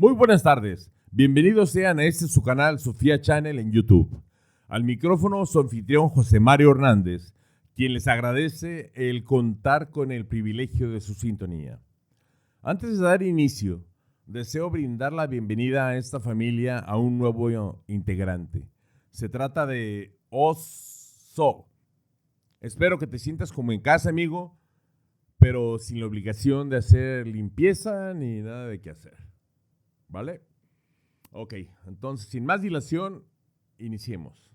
Muy buenas tardes. Bienvenidos sean a este su canal Sofía Channel en YouTube. Al micrófono su anfitrión José Mario Hernández, quien les agradece el contar con el privilegio de su sintonía. Antes de dar inicio, deseo brindar la bienvenida a esta familia a un nuevo integrante. Se trata de Oso. Espero que te sientas como en casa, amigo, pero sin la obligación de hacer limpieza ni nada de qué hacer. ¿Vale? Ok, entonces, sin más dilación, iniciemos.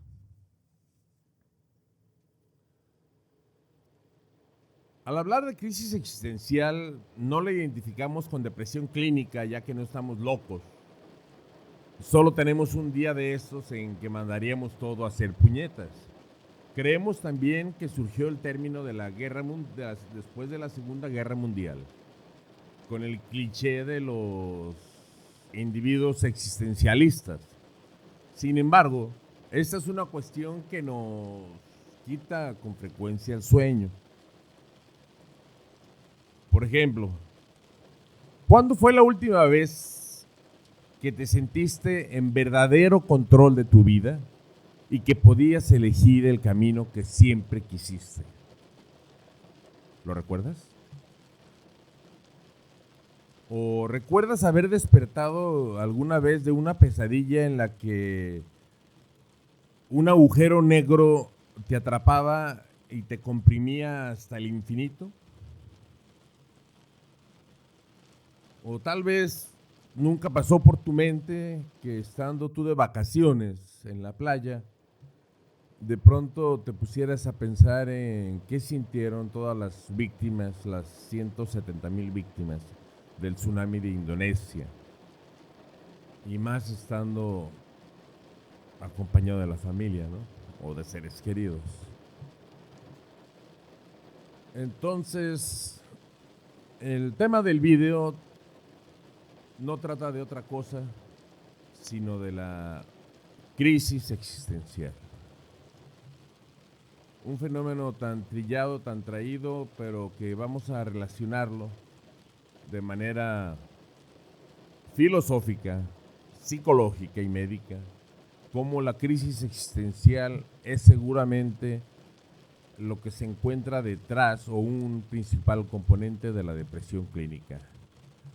Al hablar de crisis existencial, no la identificamos con depresión clínica, ya que no estamos locos. Solo tenemos un día de estos en que mandaríamos todo a hacer puñetas. Creemos también que surgió el término de la guerra después de la Segunda Guerra Mundial, con el cliché de los individuos existencialistas. Sin embargo, esta es una cuestión que nos quita con frecuencia el sueño. Por ejemplo, ¿cuándo fue la última vez que te sentiste en verdadero control de tu vida y que podías elegir el camino que siempre quisiste? ¿Lo recuerdas? ¿O recuerdas haber despertado alguna vez de una pesadilla en la que un agujero negro te atrapaba y te comprimía hasta el infinito? O tal vez nunca pasó por tu mente que estando tú de vacaciones en la playa, de pronto te pusieras a pensar en qué sintieron todas las víctimas, las 170,000 víctimas del tsunami de Indonesia, y más estando acompañado de la familia, ¿no? O de seres queridos. Entonces, el tema del video no trata de otra cosa, sino de la crisis existencial. Un fenómeno tan trillado, tan traído, pero que vamos a relacionarlo de manera filosófica, psicológica y médica, como la crisis existencial es seguramente lo que se encuentra detrás o un principal componente de la depresión clínica.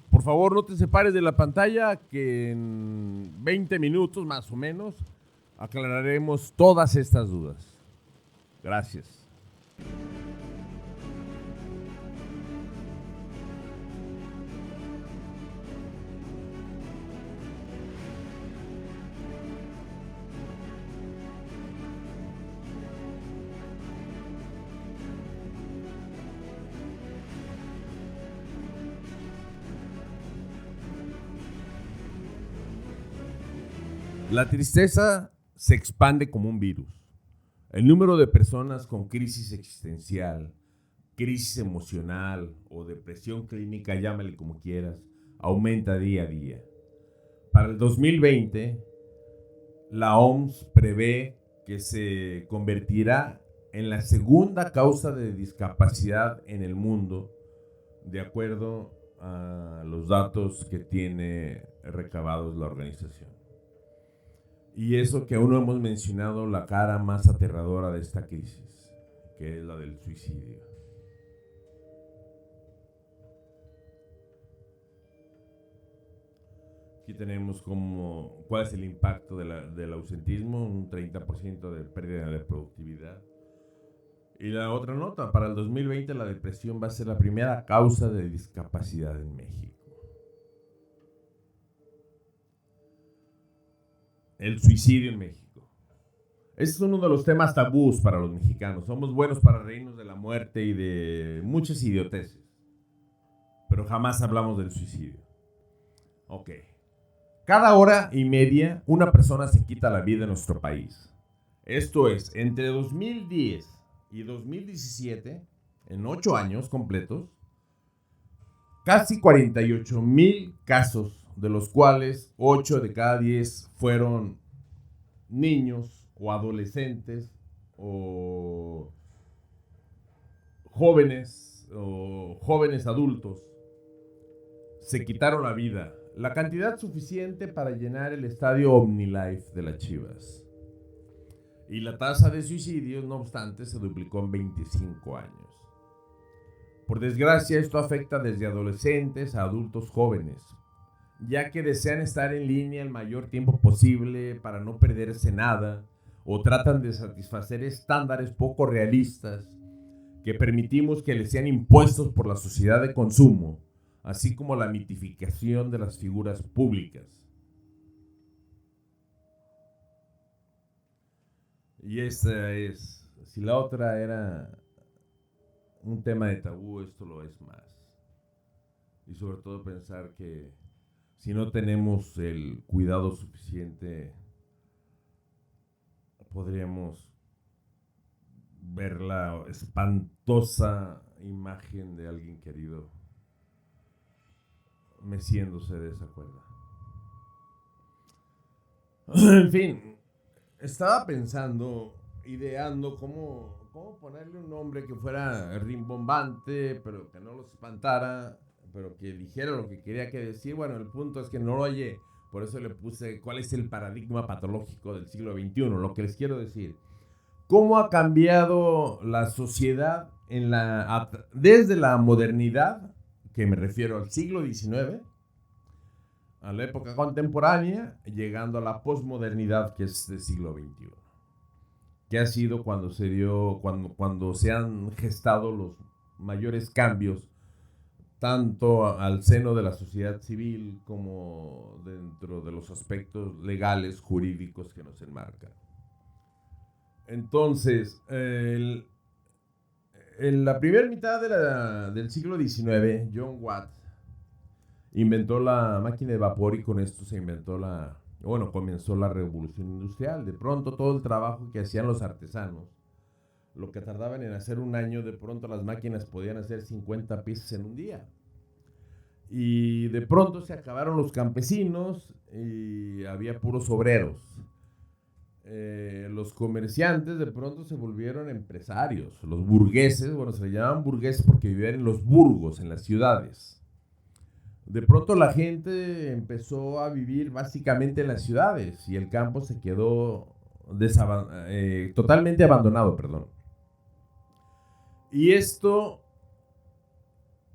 Por favor, no te separes de la pantalla, que en 20 minutos más o menos aclararemos todas estas dudas. Gracias. La tristeza se expande como un virus. El número de personas con crisis existencial, crisis emocional o depresión clínica, llámale como quieras, aumenta día a día. Para el 2020, la OMS prevé que se convertirá en la segunda causa de discapacidad en el mundo, de acuerdo a los datos que tiene recabados la organización. Y eso que aún no hemos mencionado la cara más aterradora de esta crisis, que es la del suicidio. Aquí tenemos cuál es el impacto del ausentismo, un 30% de pérdida de productividad. Y la otra nota, para el 2020 la depresión va a ser la primera causa de discapacidad en México. El suicidio en México. Este es uno de los temas tabús para los mexicanos. Somos buenos para reírnos de la muerte y de muchas idioteces, pero jamás hablamos del suicidio. Ok. Cada hora y media una persona se quita la vida en nuestro país. Esto es, entre 2010 y 2017, en 8 años completos, casi 48,000 casos, de los cuales 8 de cada 10 fueron niños o adolescentes o jóvenes adultos, se quitaron la vida. la cantidad suficiente para llenar el estadio OmniLife de las Chivas. Y la tasa de suicidios, no obstante, se duplicó en 25 años. Por desgracia, esto afecta desde adolescentes a adultos jóvenes, ya que desean estar en línea el mayor tiempo posible para no perderse nada, o tratan de satisfacer estándares poco realistas que permitimos que les sean impuestos por la sociedad de consumo, así como la mitificación de las figuras públicas. Y esta es, si la otra era un tema de tabú, esto lo es más. Y sobre todo pensar que si no tenemos el cuidado suficiente, podríamos ver la espantosa imagen de alguien querido meciéndose de esa cuerda. En fin, estaba pensando, ideando cómo ponerle un nombre que fuera rimbombante, pero que no los espantara, pero que dijera lo que quería que decir. Bueno, el punto es que no lo oye, por eso le puse ¿cuál es el paradigma patológico del siglo XXI? Lo que les quiero decir, ¿cómo ha cambiado la sociedad desde la modernidad, que me refiero al siglo XIX, a la época contemporánea, llegando a la posmodernidad, que es del siglo XXI? Que ha sido cuando se han gestado los mayores cambios, tanto al seno de la sociedad civil como dentro de los aspectos legales, jurídicos que nos enmarcan. Entonces, en la primera mitad del siglo XIX, John Watt inventó la máquina de vapor y con esto comenzó la revolución industrial. De pronto todo el trabajo que hacían los artesanos, lo que tardaban en hacer un año, de pronto las máquinas podían hacer 50 piezas en un día. Y de pronto se acabaron los campesinos y había puros obreros. Los comerciantes de pronto se volvieron empresarios. Los burgueses, se le llamaban burgueses porque vivían en los burgos, en las ciudades. De pronto la gente empezó a vivir básicamente en las ciudades y el campo se quedó totalmente abandonado, Y esto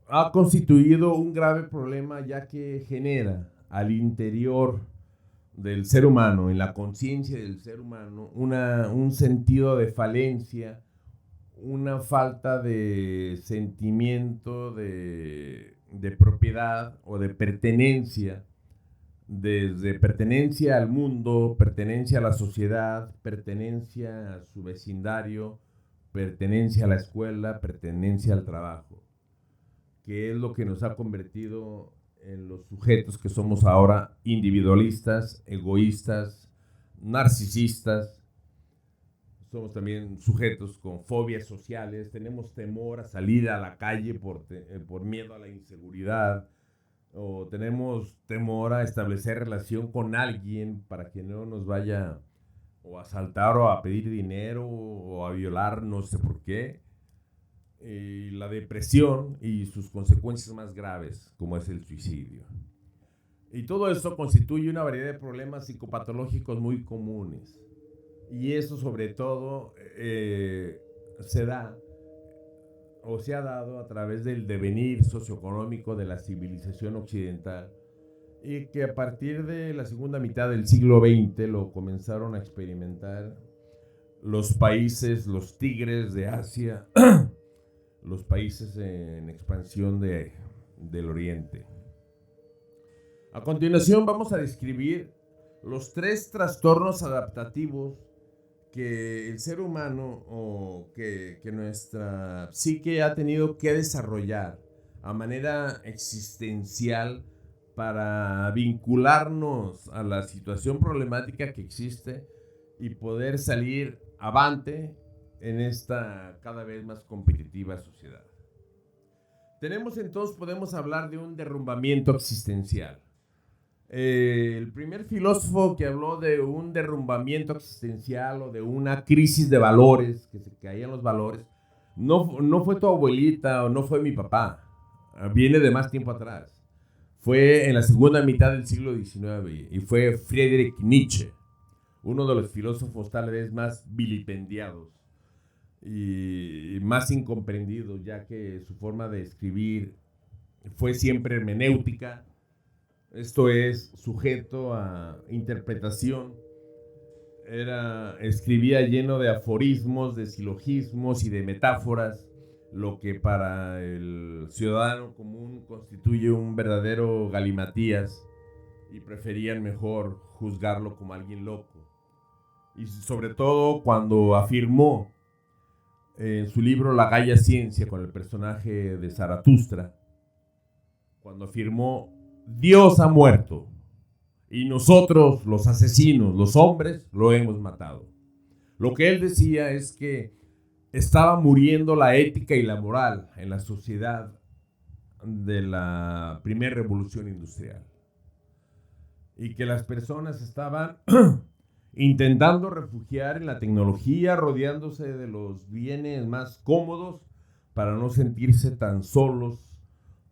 ha constituido un grave problema, ya que genera al interior del ser humano, en la conciencia del ser humano, un sentido de falencia, una falta de sentimiento de propiedad o de pertenencia, desde pertenencia al mundo, pertenencia a la sociedad, pertenencia a su vecindario, pertenencia a la escuela, pertenencia al trabajo, que es lo que nos ha convertido en los sujetos que somos ahora, individualistas, egoístas, narcisistas. Somos también sujetos con fobias sociales, tenemos temor a salir a la calle por miedo a la inseguridad, o tenemos temor a establecer relación con alguien para que no nos vaya o a asaltar o a pedir dinero o a violar, no sé por qué. Y la depresión y sus consecuencias más graves, como es el suicidio. Y todo esto constituye una variedad de problemas psicopatológicos muy comunes. Y eso sobre todo se ha dado a través del devenir socioeconómico de la civilización occidental, y que a partir de la segunda mitad del siglo XX lo comenzaron a experimentar los países, los tigres de Asia, los países en expansión del Oriente. A continuación vamos a describir los 3 trastornos adaptativos que el ser humano o que nuestra psique ha tenido que desarrollar a manera existencial para vincularnos a la situación problemática que existe y poder salir avante en esta cada vez más competitiva sociedad. Podemos hablar de un derrumbamiento existencial. El primer filósofo que habló de un derrumbamiento existencial o de una crisis de valores, que se caían los valores, no fue tu abuelita o no fue mi papá, viene de más tiempo atrás. fue en la segunda mitad del siglo XIX y fue Friedrich Nietzsche, uno de los filósofos tal vez más vilipendiados y más incomprendidos, ya que su forma de escribir fue siempre hermenéutica, esto es, sujeto a interpretación. Escribía lleno de aforismos, de silogismos y de metáforas, lo que para el ciudadano común constituye un verdadero galimatías, y preferían mejor juzgarlo como alguien loco. Y sobre todo cuando afirmó en su libro La Gaya Ciencia, con el personaje de Zaratustra, cuando afirmó: Dios ha muerto y nosotros, los asesinos, los hombres, lo hemos matado. Lo que él decía es que estaba muriendo la ética y la moral en la sociedad de la primera revolución industrial, y que las personas estaban intentando refugiar en la tecnología, rodeándose de los bienes más cómodos para no sentirse tan solos,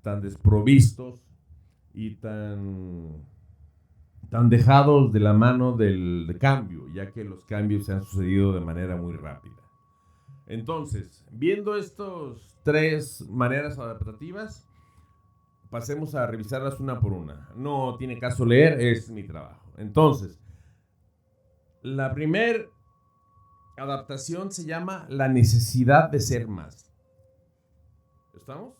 tan desprovistos y tan dejados de la mano del cambio, ya que los cambios se han sucedido de manera muy rápida. Entonces, viendo estas tres maneras adaptativas, pasemos a revisarlas una por una. No tiene caso leer, es mi trabajo. Entonces, la primera adaptación se llama la necesidad de ser más. ¿Estamos?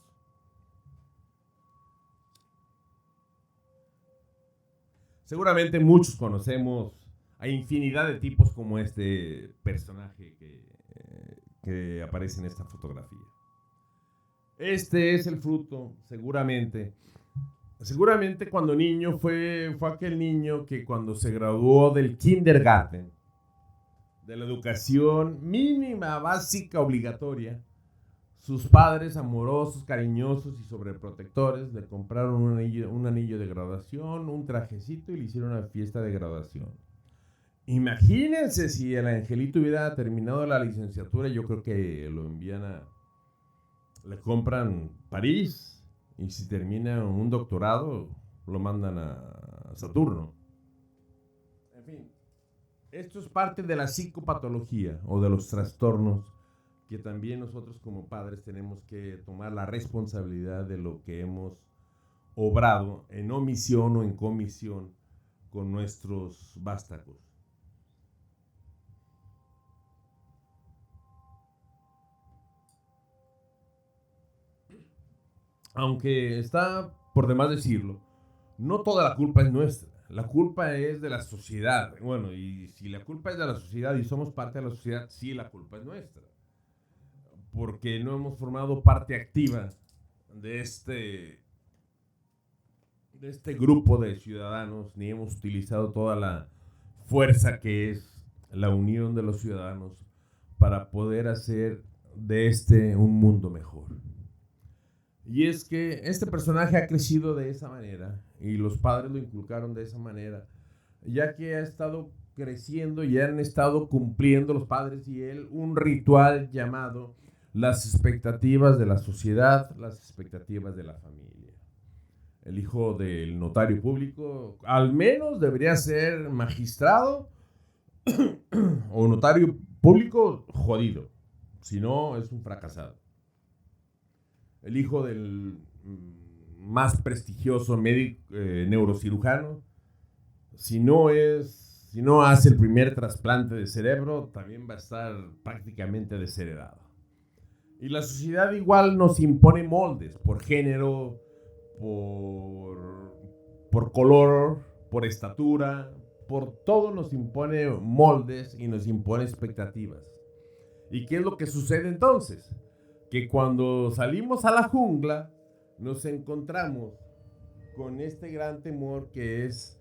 Seguramente muchos conocemos a infinidad de tipos como este personaje que aparece en esta fotografía. Este es el fruto, seguramente cuando niño fue aquel niño que cuando se graduó del kindergarten, de la educación mínima, básica, obligatoria, sus padres amorosos, cariñosos y sobreprotectores le compraron un anillo de graduación, un trajecito, y le hicieron una fiesta de graduación. Imagínense si el angelito hubiera terminado la licenciatura, yo creo que lo envían le compran París, y si termina un doctorado, lo mandan a Saturno. En fin, esto es parte de la psicopatología o de los trastornos que también nosotros como padres tenemos que tomar la responsabilidad de lo que hemos obrado en omisión o en comisión con nuestros vástagos. Aunque está por demás decirlo, no toda la culpa es nuestra. La culpa es de la sociedad. Bueno, y si la culpa es de la sociedad y somos parte de la sociedad, sí, la culpa es nuestra. Porque no hemos formado parte activa de este grupo de ciudadanos, ni hemos utilizado toda la fuerza que es la unión de los ciudadanos para poder hacer de un mundo mejor. Y es que este personaje ha crecido de esa manera y los padres lo inculcaron de esa manera, ya que ha estado creciendo y han estado cumpliendo los padres y él un ritual llamado las expectativas de la sociedad, las expectativas de la familia. El hijo del notario público al menos debería ser magistrado o notario público jodido, si no es un fracasado. El hijo del más prestigioso médico neurocirujano, si no hace el primer trasplante de cerebro, también va a estar prácticamente desheredado. Y la sociedad igual nos impone moldes por género, por color, por estatura, por todo nos impone moldes y nos impone expectativas. ¿Y qué es lo que sucede entonces? Que cuando salimos a la jungla nos encontramos con este gran temor que es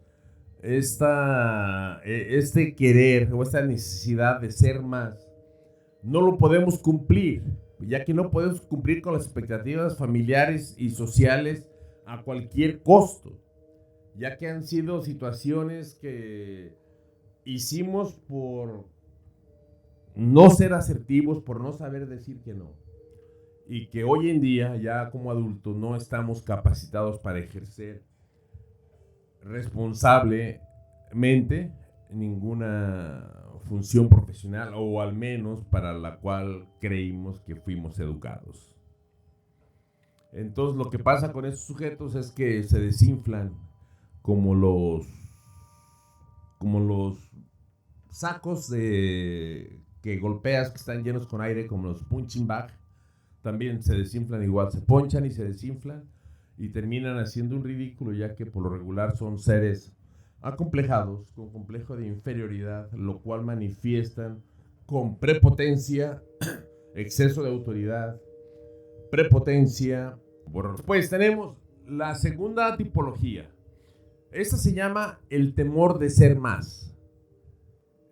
este querer o esta necesidad de ser más. No lo podemos cumplir, ya que no podemos cumplir con las expectativas familiares y sociales a cualquier costo, ya que han sido situaciones que hicimos por no ser asertivos, por no saber decir que no. Y que hoy en día, ya como adultos, no estamos capacitados para ejercer responsablemente ninguna función profesional, o al menos para la cual creímos que fuimos educados. Entonces lo que pasa con estos sujetos es que se desinflan como los sacos que golpeas, que están llenos con aire, como los punching bag. También se desinflan igual, se ponchan y se desinflan y terminan haciendo un ridículo, ya que por lo regular son seres acomplejados, con complejo de inferioridad, lo cual manifiestan con prepotencia, exceso de autoridad, prepotencia. Pues tenemos la segunda tipología. Esta se llama el temor de ser más.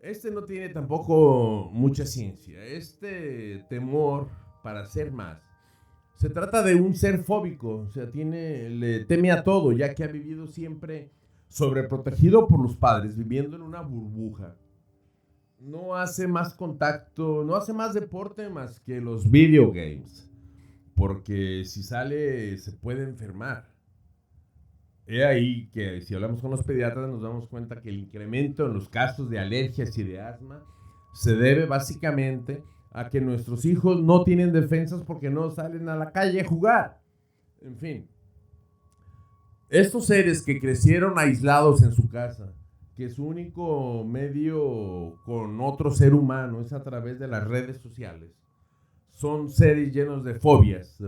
Este no tiene tampoco mucha ciencia. Este temor para ser más se trata de un ser fóbico, o sea, le teme a todo, ya que ha vivido siempre sobreprotegido por los padres, viviendo en una burbuja. No hace más contacto, no hace más deporte más que los video games, porque si sale se puede enfermar. He ahí que si hablamos con los pediatras nos damos cuenta que el incremento en los casos de alergias y de asma se debe básicamente a que nuestros hijos no tienen defensas porque no salen a la calle a jugar. En fin, estos seres que crecieron aislados en su casa, que su único medio con otro ser humano es a través de las redes sociales, son seres llenos de fobias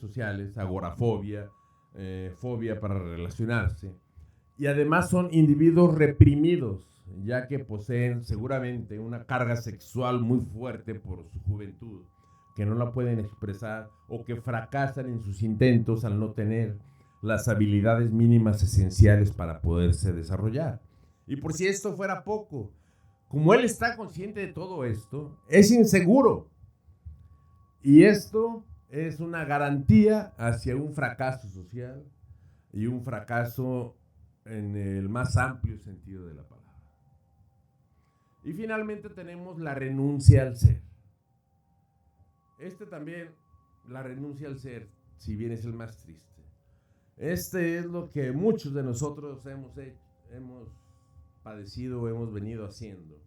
sociales, agorafobia, fobia para relacionarse, y además son individuos reprimidos, ya que poseen seguramente una carga sexual muy fuerte por su juventud, que no la pueden expresar o que fracasan en sus intentos al no tener las habilidades mínimas esenciales para poderse desarrollar. Y por si esto fuera poco, como él está consciente de todo esto, es inseguro. Y esto es una garantía hacia un fracaso social y un fracaso en el más amplio sentido de la palabra. Y finalmente tenemos la renuncia al ser. También, la renuncia al ser, si bien es el más triste. Es lo que muchos de nosotros hemos padecido, hemos venido haciendo.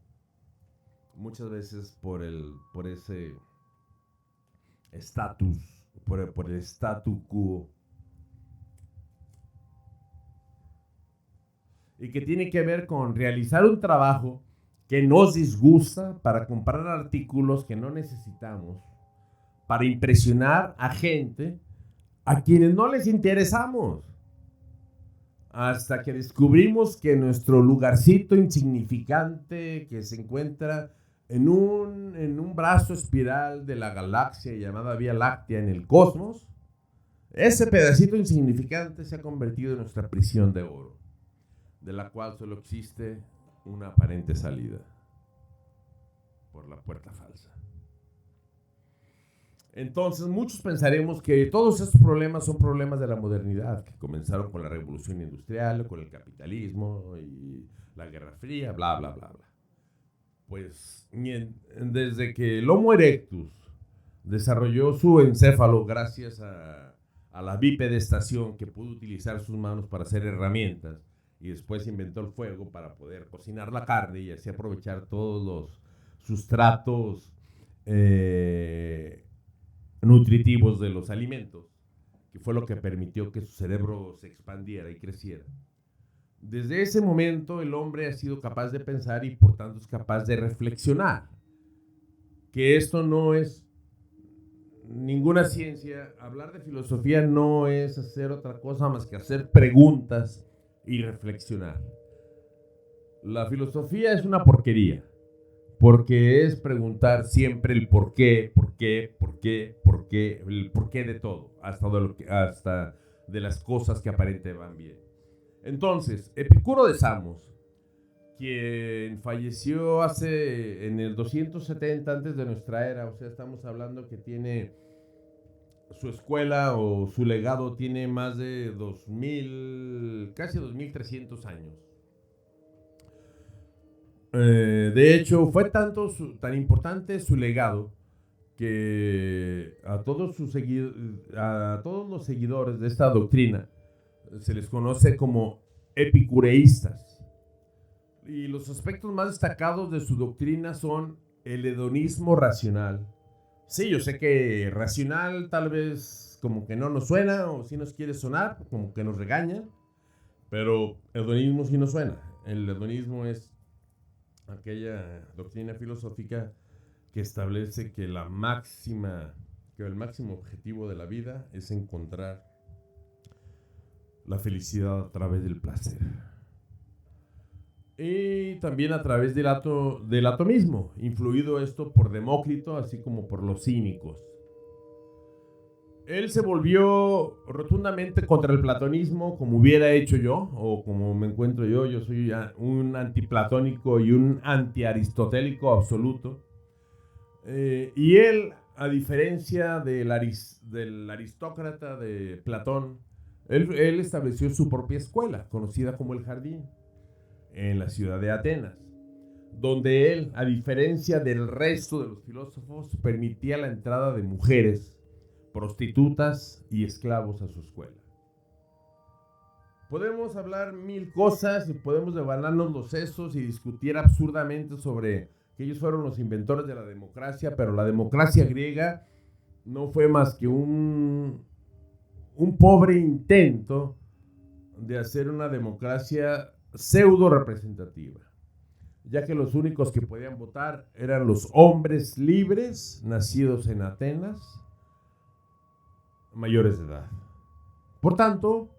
Muchas veces por ese estatus, por el statu quo. Y que tiene que ver con realizar un trabajo que nos disgusta para comprar artículos que no necesitamos, para impresionar a gente a quienes no les interesamos, hasta que descubrimos que nuestro lugarcito insignificante que se encuentra en un brazo espiral de la galaxia llamada Vía Láctea en el cosmos, ese pedacito insignificante se ha convertido en nuestra prisión de oro, de la cual solo existe una aparente salida por la puerta falsa. Entonces muchos pensaremos que todos estos problemas son problemas de la modernidad, que comenzaron con la revolución industrial, con el capitalismo y la Guerra Fría, bla, bla, bla, bla. Pues desde que el Homo erectus desarrolló su encéfalo gracias a la bipedestación, que pudo utilizar sus manos para hacer herramientas, y después inventó el fuego para poder cocinar la carne y así aprovechar todos los sustratos nutritivos de los alimentos, que fue lo que permitió que su cerebro se expandiera y creciera. Desde ese momento el hombre ha sido capaz de pensar y por tanto es capaz de reflexionar, que esto no es ninguna ciencia. Hablar de filosofía no es hacer otra cosa más que hacer preguntas y reflexionar. La filosofía es una porquería, porque es preguntar siempre el por qué, el por qué de todo, hasta de las cosas que aparentemente van bien. Entonces, Epicuro de Samos, quien falleció en el 270 antes de nuestra era, o sea, estamos hablando que tiene su escuela o su legado tiene más de 2000, casi 2300 años. De hecho, fue tan importante su legado que a todos los seguidores de esta doctrina se les conoce como epicureístas. Y los aspectos más destacados de su doctrina son el hedonismo racional. Sí, yo sé que racional tal vez como que no nos suena, o si nos quiere sonar, como que nos regaña, pero hedonismo sí nos suena. El hedonismo es aquella doctrina filosófica que establece que el máximo objetivo de la vida es encontrar la felicidad a través del placer. Y también a través del atomismo, influido esto por Demócrito, así como por los cínicos. Él se volvió rotundamente contra el platonismo, como hubiera hecho yo, o como me encuentro yo. Yo soy un antiplatónico y un antiaristotélico absoluto. Y él, a diferencia del aristócrata de Platón, él estableció su propia escuela, conocida como el Jardín, en la ciudad de Atenas, donde él, a diferencia del resto de los filósofos, permitía la entrada de mujeres, prostitutas y esclavos a su escuela. Podemos hablar mil cosas y podemos devanarnos los sesos y discutir absurdamente sobre que ellos fueron los inventores de la democracia, pero la democracia griega no fue más que un pobre intento de hacer una democracia pseudo representativa, ya que los únicos que podían votar eran los hombres libres nacidos en Atenas, mayores de edad. Por tanto,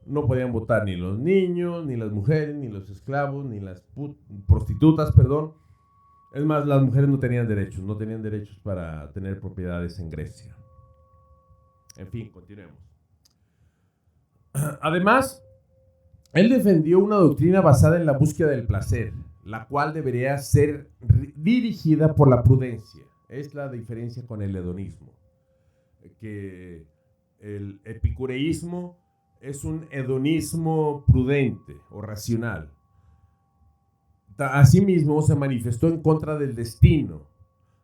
no podían votar ni los niños, ni las mujeres, ni los esclavos, ni las prostitutas, perdón. Es más, las mujeres no tenían derechos para tener propiedades en Grecia. En fin, continuemos. Además, él defendió una doctrina basada en la búsqueda del placer, la cual debería ser dirigida por la prudencia. Es la diferencia con el hedonismo, que el epicureísmo es un hedonismo prudente o racional. Asimismo, se manifestó en contra del destino,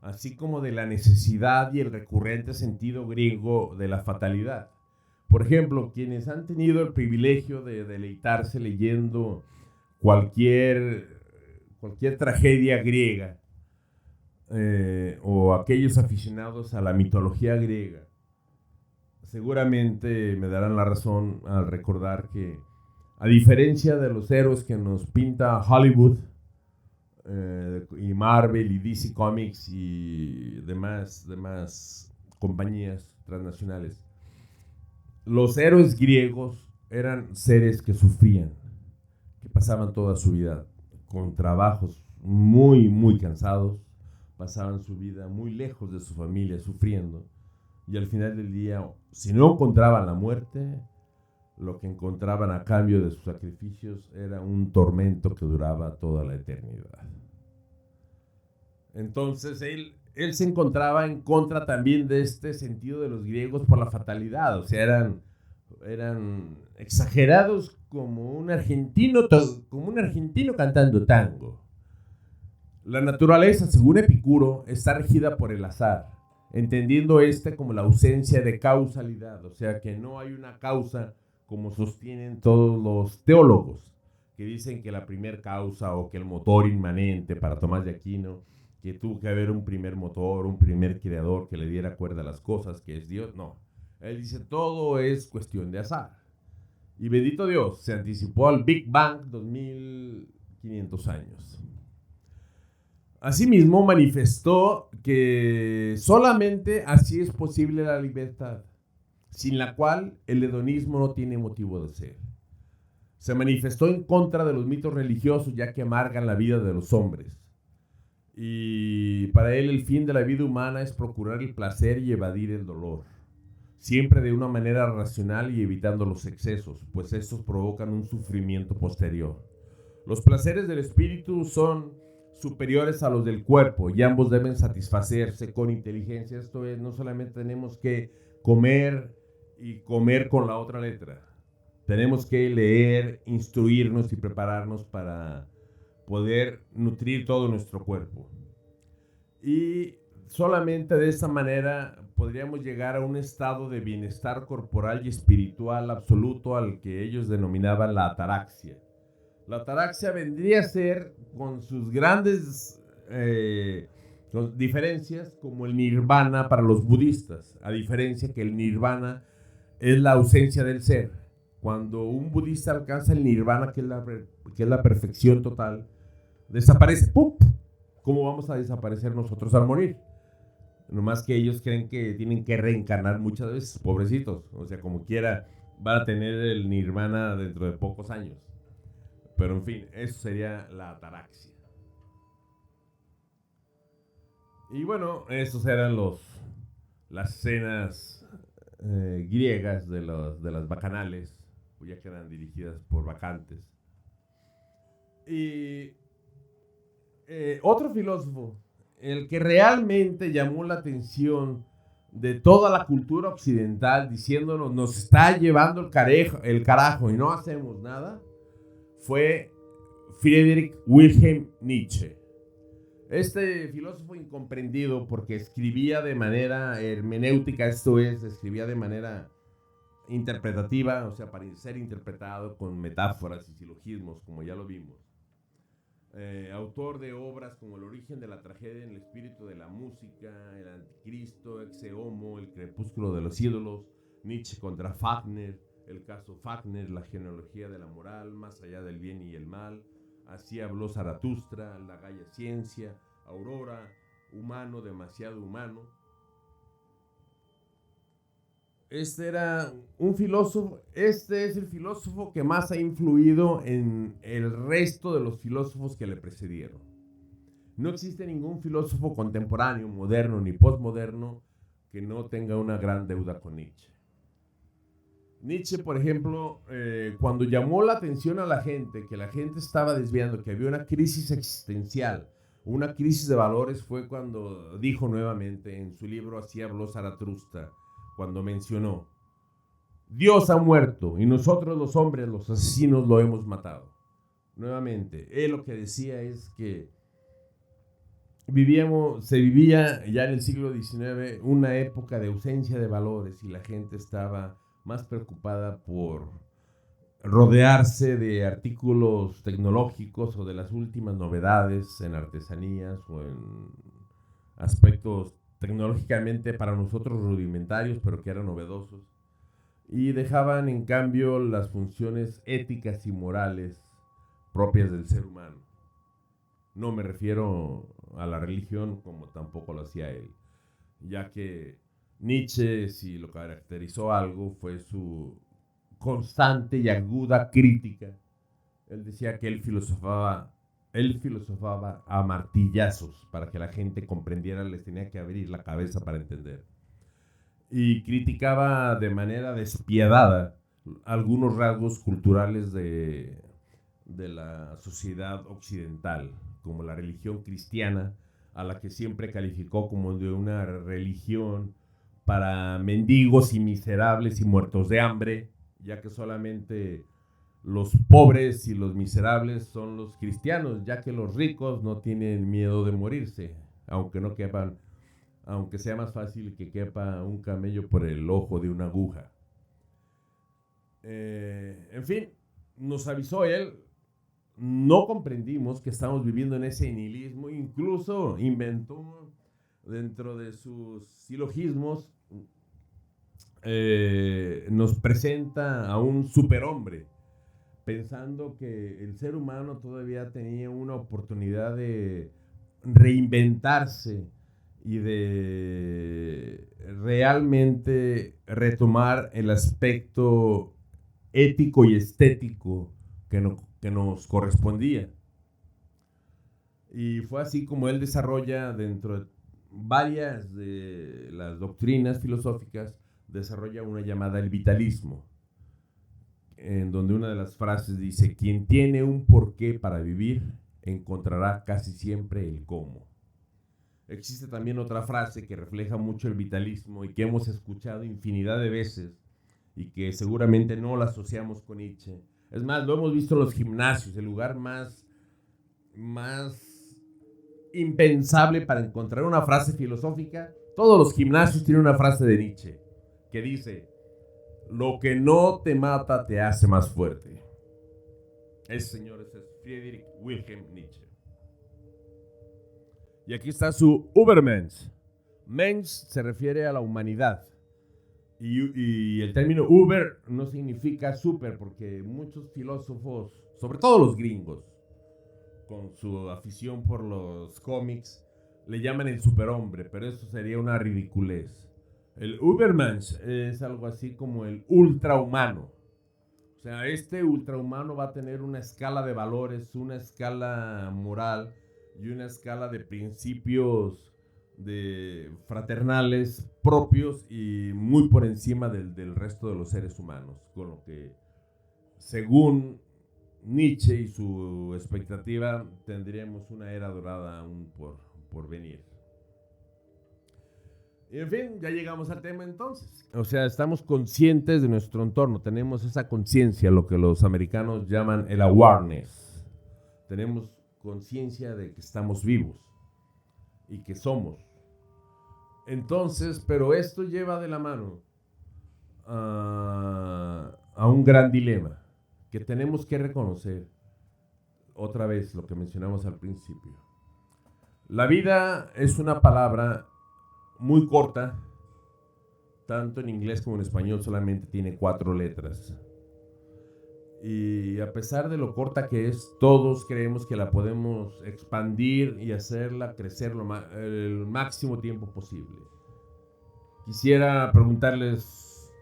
así como de la necesidad y el recurrente sentido griego de la fatalidad. Por ejemplo, quienes han tenido el privilegio de deleitarse leyendo cualquier tragedia griega, o aquellos aficionados a la mitología griega, seguramente me darán la razón al recordar que, a diferencia de los héroes que nos pinta Hollywood, y Marvel y DC Comics y demás compañías transnacionales, los héroes griegos eran seres que sufrían, que pasaban toda su vida con trabajos muy, muy cansados, pasaban su vida muy lejos de su familia, sufriendo, y al final del día, si no encontraban la muerte, lo que encontraban a cambio de sus sacrificios era un tormento que duraba toda la eternidad. Entonces él se encontraba en contra también de este sentido de los griegos por la fatalidad. O sea, eran exagerados como un argentino cantando tango. La naturaleza, según Epicuro, está regida por el azar, entendiendo como la ausencia de causalidad. O sea, que no hay una causa como sostienen todos los teólogos, que dicen que la primer causa o que el motor inmanente, para Tomás de Aquino, que tuvo que haber un primer motor, un primer creador que le diera cuerda a las cosas, que es Dios. No, él dice todo es cuestión de azar. Y bendito Dios, se anticipó al Big Bang 2500 años. Asimismo, manifestó que solamente así es posible la libertad, sin la cual el hedonismo no tiene motivo de ser. Se manifestó en contra de los mitos religiosos, ya que amargan la vida de los hombres. Y para él el fin de la vida humana es procurar el placer y evadir el dolor, siempre de una manera racional y evitando los excesos, pues estos provocan un sufrimiento posterior. Los placeres del espíritu son superiores a los del cuerpo y ambos deben satisfacerse con inteligencia. Esto es, no solamente tenemos que comer y comer con la otra letra, tenemos que leer, instruirnos y prepararnos para poder nutrir todo nuestro cuerpo. Y solamente de esa manera podríamos llegar a un estado de bienestar corporal y espiritual absoluto al que ellos denominaban la ataraxia. La ataraxia vendría a ser, con sus grandes diferencias, como el nirvana para los budistas, a diferencia que el nirvana es la ausencia del ser. Cuando un budista alcanza el nirvana, que es la perfección total, desaparece. ¡Pum! ¿Cómo vamos a desaparecer nosotros al morir? Nomás que ellos creen que tienen que reencarnar muchas veces, pobrecitos. O sea, como quiera, van a tener el nirvana dentro de pocos años. Pero en fin, eso sería la ataraxia. Y bueno, esos eran las escenas griegas de las bacanales, ya que eran dirigidas por bacantes. Y otro filósofo, el que realmente llamó la atención de toda la cultura occidental, diciéndonos, nos está llevando el carajo y no hacemos nada, fue Friedrich Wilhelm Nietzsche. Este filósofo incomprendido, porque escribía de manera hermenéutica, esto es, escribía de manera interpretativa, o sea, para ser interpretado con metáforas y silogismos, como ya lo vimos. Autor de obras como El origen de la tragedia en el espíritu de la música, El anticristo, Exe Homo, El crepúsculo de los ídolos, Nietzsche contra Fafner, El caso Fafner, La genealogía de la moral, Más allá del bien y el mal, Así habló Zaratustra, La Gaia Ciencia, Aurora, Humano, demasiado humano. Este era un filósofo, este es el filósofo que más ha influido en el resto de los filósofos que le precedieron. No existe ningún filósofo contemporáneo, moderno ni postmoderno que no tenga una gran deuda con Nietzsche. Nietzsche, por ejemplo, cuando llamó la atención a la gente, que la gente estaba desviando, que había una crisis existencial, una crisis de valores, fue cuando dijo nuevamente en su libro Así habló Zaratustra, cuando mencionó: Dios ha muerto y nosotros los hombres, los asesinos, lo hemos matado. Nuevamente, él lo que decía es que se vivía ya en el siglo XIX una época de ausencia de valores y la gente estaba más preocupada por rodearse de artículos tecnológicos o de las últimas novedades en artesanías o en aspectos tecnológicamente para nosotros rudimentarios, pero que eran novedosos, y dejaban en cambio las funciones éticas y morales propias del ser humano. No me refiero a la religión, como tampoco lo hacía él, ya que Nietzsche, si lo caracterizó algo, fue su constante y aguda crítica. Él decía que él filosofaba a martillazos para que la gente comprendiera, les tenía que abrir la cabeza para entender. Y criticaba de manera despiadada algunos rasgos culturales de la sociedad occidental, como la religión cristiana, a la que siempre calificó como de una religión para mendigos y miserables y muertos de hambre, ya que solamente los pobres y los miserables son los cristianos, ya que los ricos no tienen miedo de morirse, aunque sea más fácil que quepa un camello por el ojo de una aguja. En fin, nos avisó él, no comprendimos que estamos viviendo en ese nihilismo, incluso inventó dentro de sus silogismos, nos presenta a un superhombre, pensando que el ser humano todavía tenía una oportunidad de reinventarse y de realmente retomar el aspecto ético y estético que nos correspondía. Y fue así como él desarrolla, dentro de varias de las doctrinas filosóficas, desarrolla una llamada el vitalismo, en donde una de las frases dice: quien tiene un porqué para vivir encontrará casi siempre el cómo. Existe también otra frase que refleja mucho el vitalismo y que hemos escuchado infinidad de veces y que seguramente no la asociamos con Nietzsche. Es más, lo hemos visto en los gimnasios, el lugar más impensable para encontrar una frase filosófica. Todos los gimnasios tienen una frase de Nietzsche que dice: lo que no te mata te hace más fuerte. Ese señor es Friedrich Wilhelm Nietzsche. Y aquí está su Übermensch. Mensch se refiere a la humanidad. Y el término Uber no significa super, porque muchos filósofos, sobre todo los gringos, con su afición por los cómics, le llaman el superhombre, pero eso sería una ridiculez. El Übermensch es algo así como el ultrahumano. O sea, este ultrahumano va a tener una escala de valores, una escala moral y una escala de principios fraternales propios y muy por encima del resto de los seres humanos. Con lo que, según Nietzsche y su expectativa, tendríamos una era dorada aún por venir. Y en fin, ya llegamos al tema entonces. O sea, estamos conscientes de nuestro entorno, tenemos esa conciencia, lo que los americanos llaman el awareness. Tenemos conciencia de que estamos vivos y que somos. Entonces, pero esto lleva de la mano a un gran dilema que tenemos que reconocer. Otra vez lo que mencionamos al principio. La vida es una palabra muy corta, tanto en inglés como en español solamente tiene 4 letras. Y a pesar de lo corta que es, todos creemos que la podemos expandir y hacerla crecer el máximo tiempo posible. Quisiera preguntarles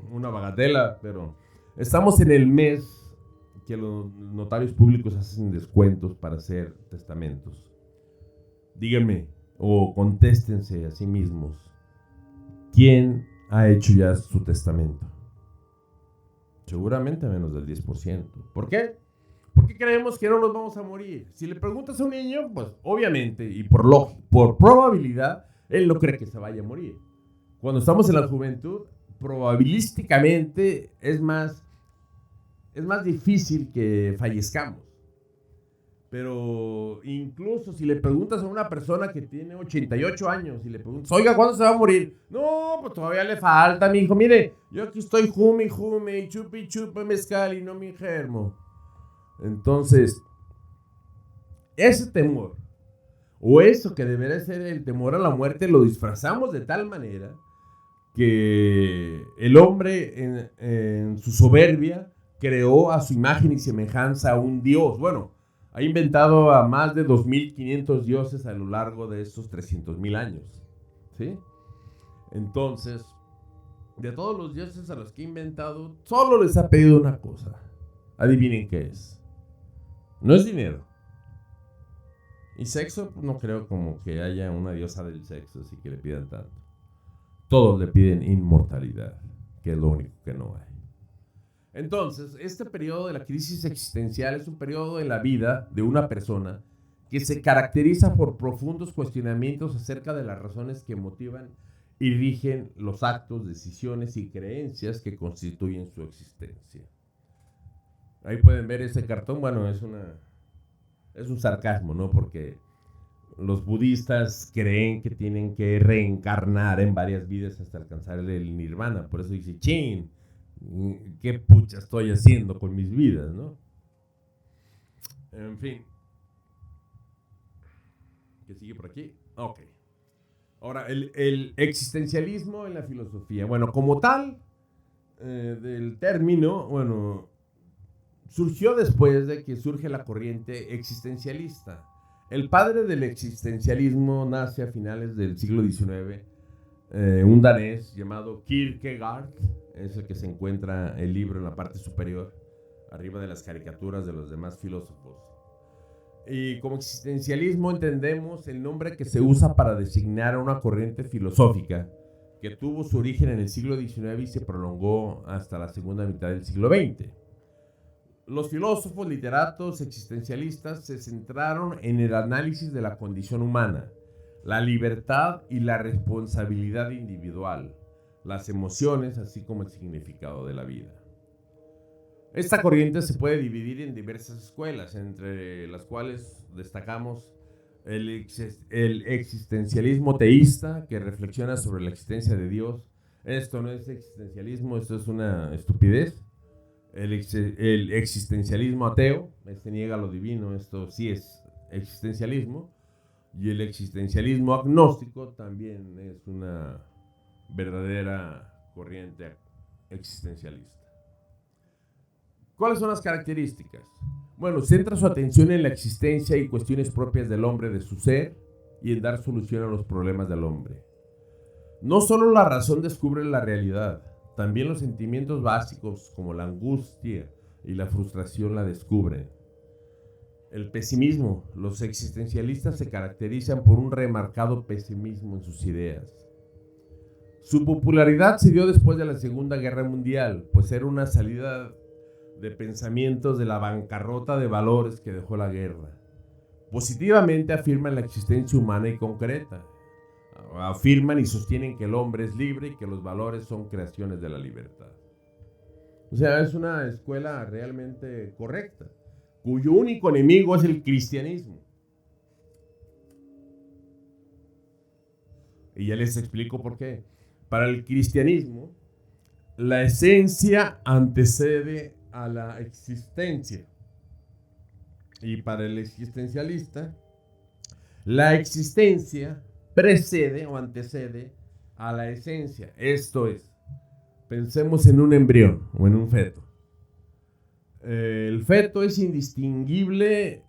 una bagatela, pero estamos en el mes que los notarios públicos hacen descuentos para hacer testamentos. Díganme, o contéstense a sí mismos, ¿quién ha hecho ya su testamento? Seguramente menos del 10%. ¿Por qué? Porque creemos que no nos vamos a morir. Si le preguntas a un niño, pues obviamente y por probabilidad, él no cree que se vaya a morir. Cuando estamos en la juventud, probabilísticamente es más difícil que fallezcamos. Pero incluso si le preguntas a una persona que tiene 88 años y le preguntas, oiga, ¿cuándo se va a morir? No, pues todavía le falta, mi hijo. Mire, yo aquí estoy jume, chupi, mezcal y no me enfermo. Entonces, ese temor, o eso que debería ser el temor a la muerte, lo disfrazamos de tal manera que el hombre en su soberbia creó a su imagen y semejanza a un dios. Bueno, ha inventado a más de 2.500 dioses a lo largo de estos 300.000 años. ¿Sí? Entonces, de todos los dioses a los que ha inventado, solo les ha pedido una cosa. Adivinen qué es. No es dinero. Y sexo, no creo como que haya una diosa del sexo, así que le pidan tanto. Todos le piden inmortalidad, que es lo único que no hay. Entonces, este periodo de la crisis existencial es un periodo en la vida de una persona que se caracteriza por profundos cuestionamientos acerca de las razones que motivan y rigen los actos, decisiones y creencias que constituyen su existencia. Ahí pueden ver ese cartón. Bueno, es un sarcasmo, ¿no? Porque los budistas creen que tienen que reencarnar en varias vidas hasta alcanzar el nirvana. Por eso dice, chin, ¿qué pucha estoy haciendo con mis vidas, no? En fin. ¿Qué sigue por aquí? Ok. Ahora, el existencialismo en la filosofía. Bueno, como tal, del término, bueno, surgió después de que surge la corriente existencialista. El padre del existencialismo nace a finales del siglo XIX, un danés llamado Kierkegaard, es el que se encuentra el libro en la parte superior, arriba de las caricaturas de los demás filósofos. Y como existencialismo entendemos el nombre que se usa para designar a una corriente filosófica que tuvo su origen en el siglo XIX y se prolongó hasta la segunda mitad del siglo XX. Los filósofos, literatos, existencialistas se centraron en el análisis de la condición humana, la libertad y la responsabilidad individual, las emociones, así como el significado de la vida. Esta corriente se puede dividir en diversas escuelas, entre las cuales destacamos el existencialismo teísta, que reflexiona sobre la existencia de Dios. Esto no es existencialismo, esto es una estupidez. El existencialismo ateo, este niega lo divino, esto sí es existencialismo. Y el existencialismo agnóstico también es una verdadera corriente existencialista. ¿Cuáles son las características? Bueno, centra su atención en la existencia y cuestiones propias del hombre, de su ser, y en dar solución a los problemas del hombre. No solo la razón descubre la realidad, también los sentimientos básicos como la angustia y la frustración la descubren. El pesimismo. Los existencialistas se caracterizan por un remarcado pesimismo en sus ideas. Su popularidad se dio después de la Segunda Guerra Mundial, pues era una salida de pensamientos de la bancarrota de valores que dejó la guerra. Positivamente afirman la existencia humana y concreta. Afirman y sostienen que el hombre es libre y que los valores son creaciones de la libertad. O sea, es una escuela realmente correcta, cuyo único enemigo es el cristianismo. Y ya les explico por qué. Para el cristianismo, la esencia antecede a la existencia. Y para el existencialista, la existencia precede o antecede a la esencia. Esto es, pensemos en un embrión o en un feto. El feto es indistinguible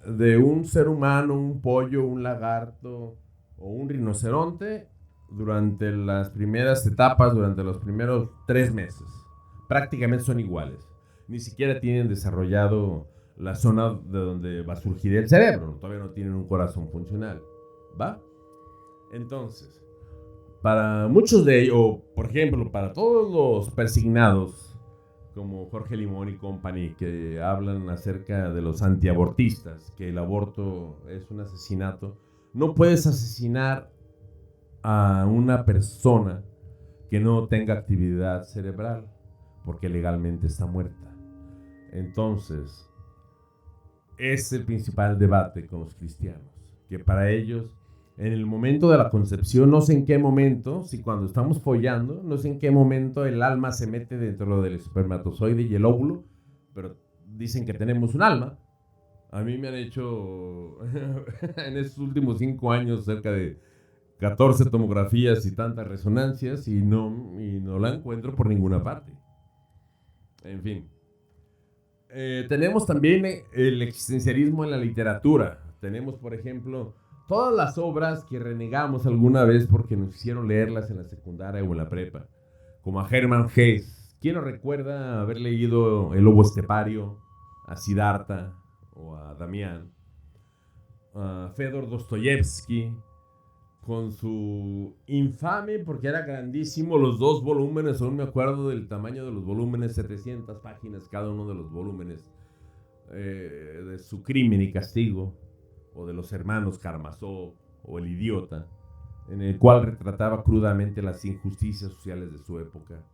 de un ser humano, un pollo, un lagarto o un rinoceronte durante las primeras etapas, durante los primeros 3 meses. Prácticamente son iguales. Ni siquiera tienen desarrollado la zona de donde va a surgir el cerebro. Todavía no tienen un corazón funcional. ¿Va? Entonces, para muchos de ellos, o por ejemplo, para todos los persignados, como Jorge Limón y company, que hablan acerca de los antiabortistas, que el aborto es un asesinato, no puedes asesinar a una persona que no tenga actividad cerebral, porque legalmente está muerta. Entonces, es el principal debate con los cristianos, que para ellos, en el momento de la concepción, no sé en qué momento, si cuando estamos follando, no sé en qué momento el alma se mete dentro del espermatozoide y el óvulo, pero dicen que tenemos un alma. A mí me han hecho en estos últimos 5 años cerca de 14 tomografías y tantas resonancias y no la encuentro por ninguna parte. En fin. Tenemos también el existencialismo en la literatura. Tenemos, por ejemplo, todas las obras que renegamos alguna vez porque nos hicieron leerlas en la secundaria o en la prepa, como a Hermann Hesse. ¿Quién no recuerda haber leído El Lobo Estepario, a Siddhartha o a Damián? A Fedor Dostoyevsky, con su infame, porque era grandísimo, los 2 volúmenes, aún me acuerdo del tamaño de los volúmenes, 700 páginas cada uno de los volúmenes, de su Crimen y Castigo, o de los hermanos Karamazov, o El Idiota, en el cual retrataba crudamente las injusticias sociales de su época.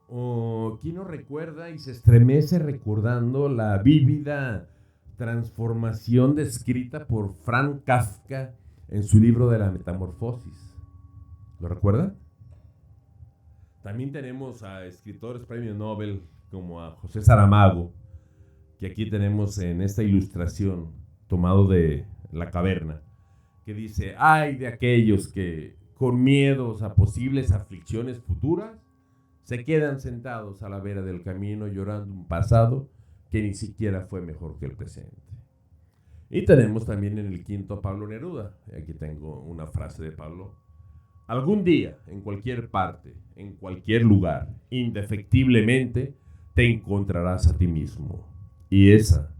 O ¿quién no recuerda y se estremece recordando la vívida transformación descrita por Franz Kafka en su libro de la Metamorfosis? ¿Lo recuerdan? También tenemos a escritores premio Nobel como a José Saramago, que aquí tenemos en esta ilustración tomado de La Caverna, que dice: ay de aquellos que con miedos a posibles aflicciones futuras se quedan sentados a la vera del camino llorando un pasado que ni siquiera fue mejor que el presente. Y tenemos también en el quinto a Pablo Neruda. Aquí tengo una frase de Pablo: algún día, en cualquier parte, en cualquier lugar, indefectiblemente, te encontrarás a ti mismo. Y esa,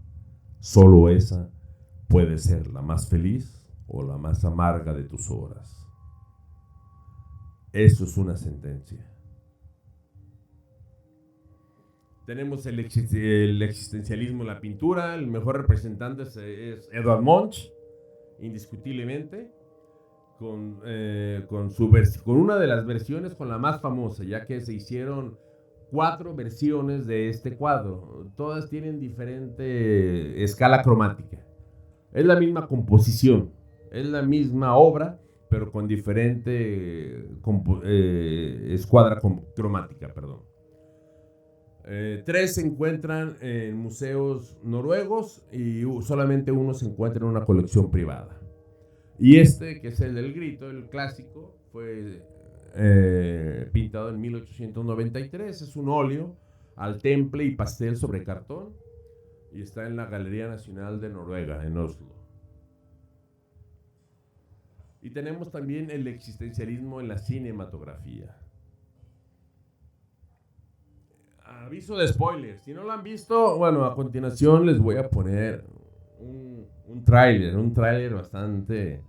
solo esa, puede ser la más feliz o la más amarga de tus horas. Eso es una sentencia. Tenemos el existencialismo en la pintura. El mejor representante es Edvard Munch, indiscutiblemente, con una de las versiones, con la más famosa, ya que se hicieron 4 versiones de este cuadro. Todas tienen diferente escala cromática. Es la misma composición, es la misma obra, pero con diferente escuadra cromática, perdón. 3 se encuentran en museos noruegos y solamente uno se encuentra en una colección privada. Y este, que es el del grito, el clásico, fue pintado en 1893. Es un óleo al temple y pastel sobre cartón y está en la Galería Nacional de Noruega, en Oslo. Y tenemos también el existencialismo en la cinematografía. Aviso de spoilers. Si no lo han visto, bueno, a continuación les voy a poner un tráiler bastante...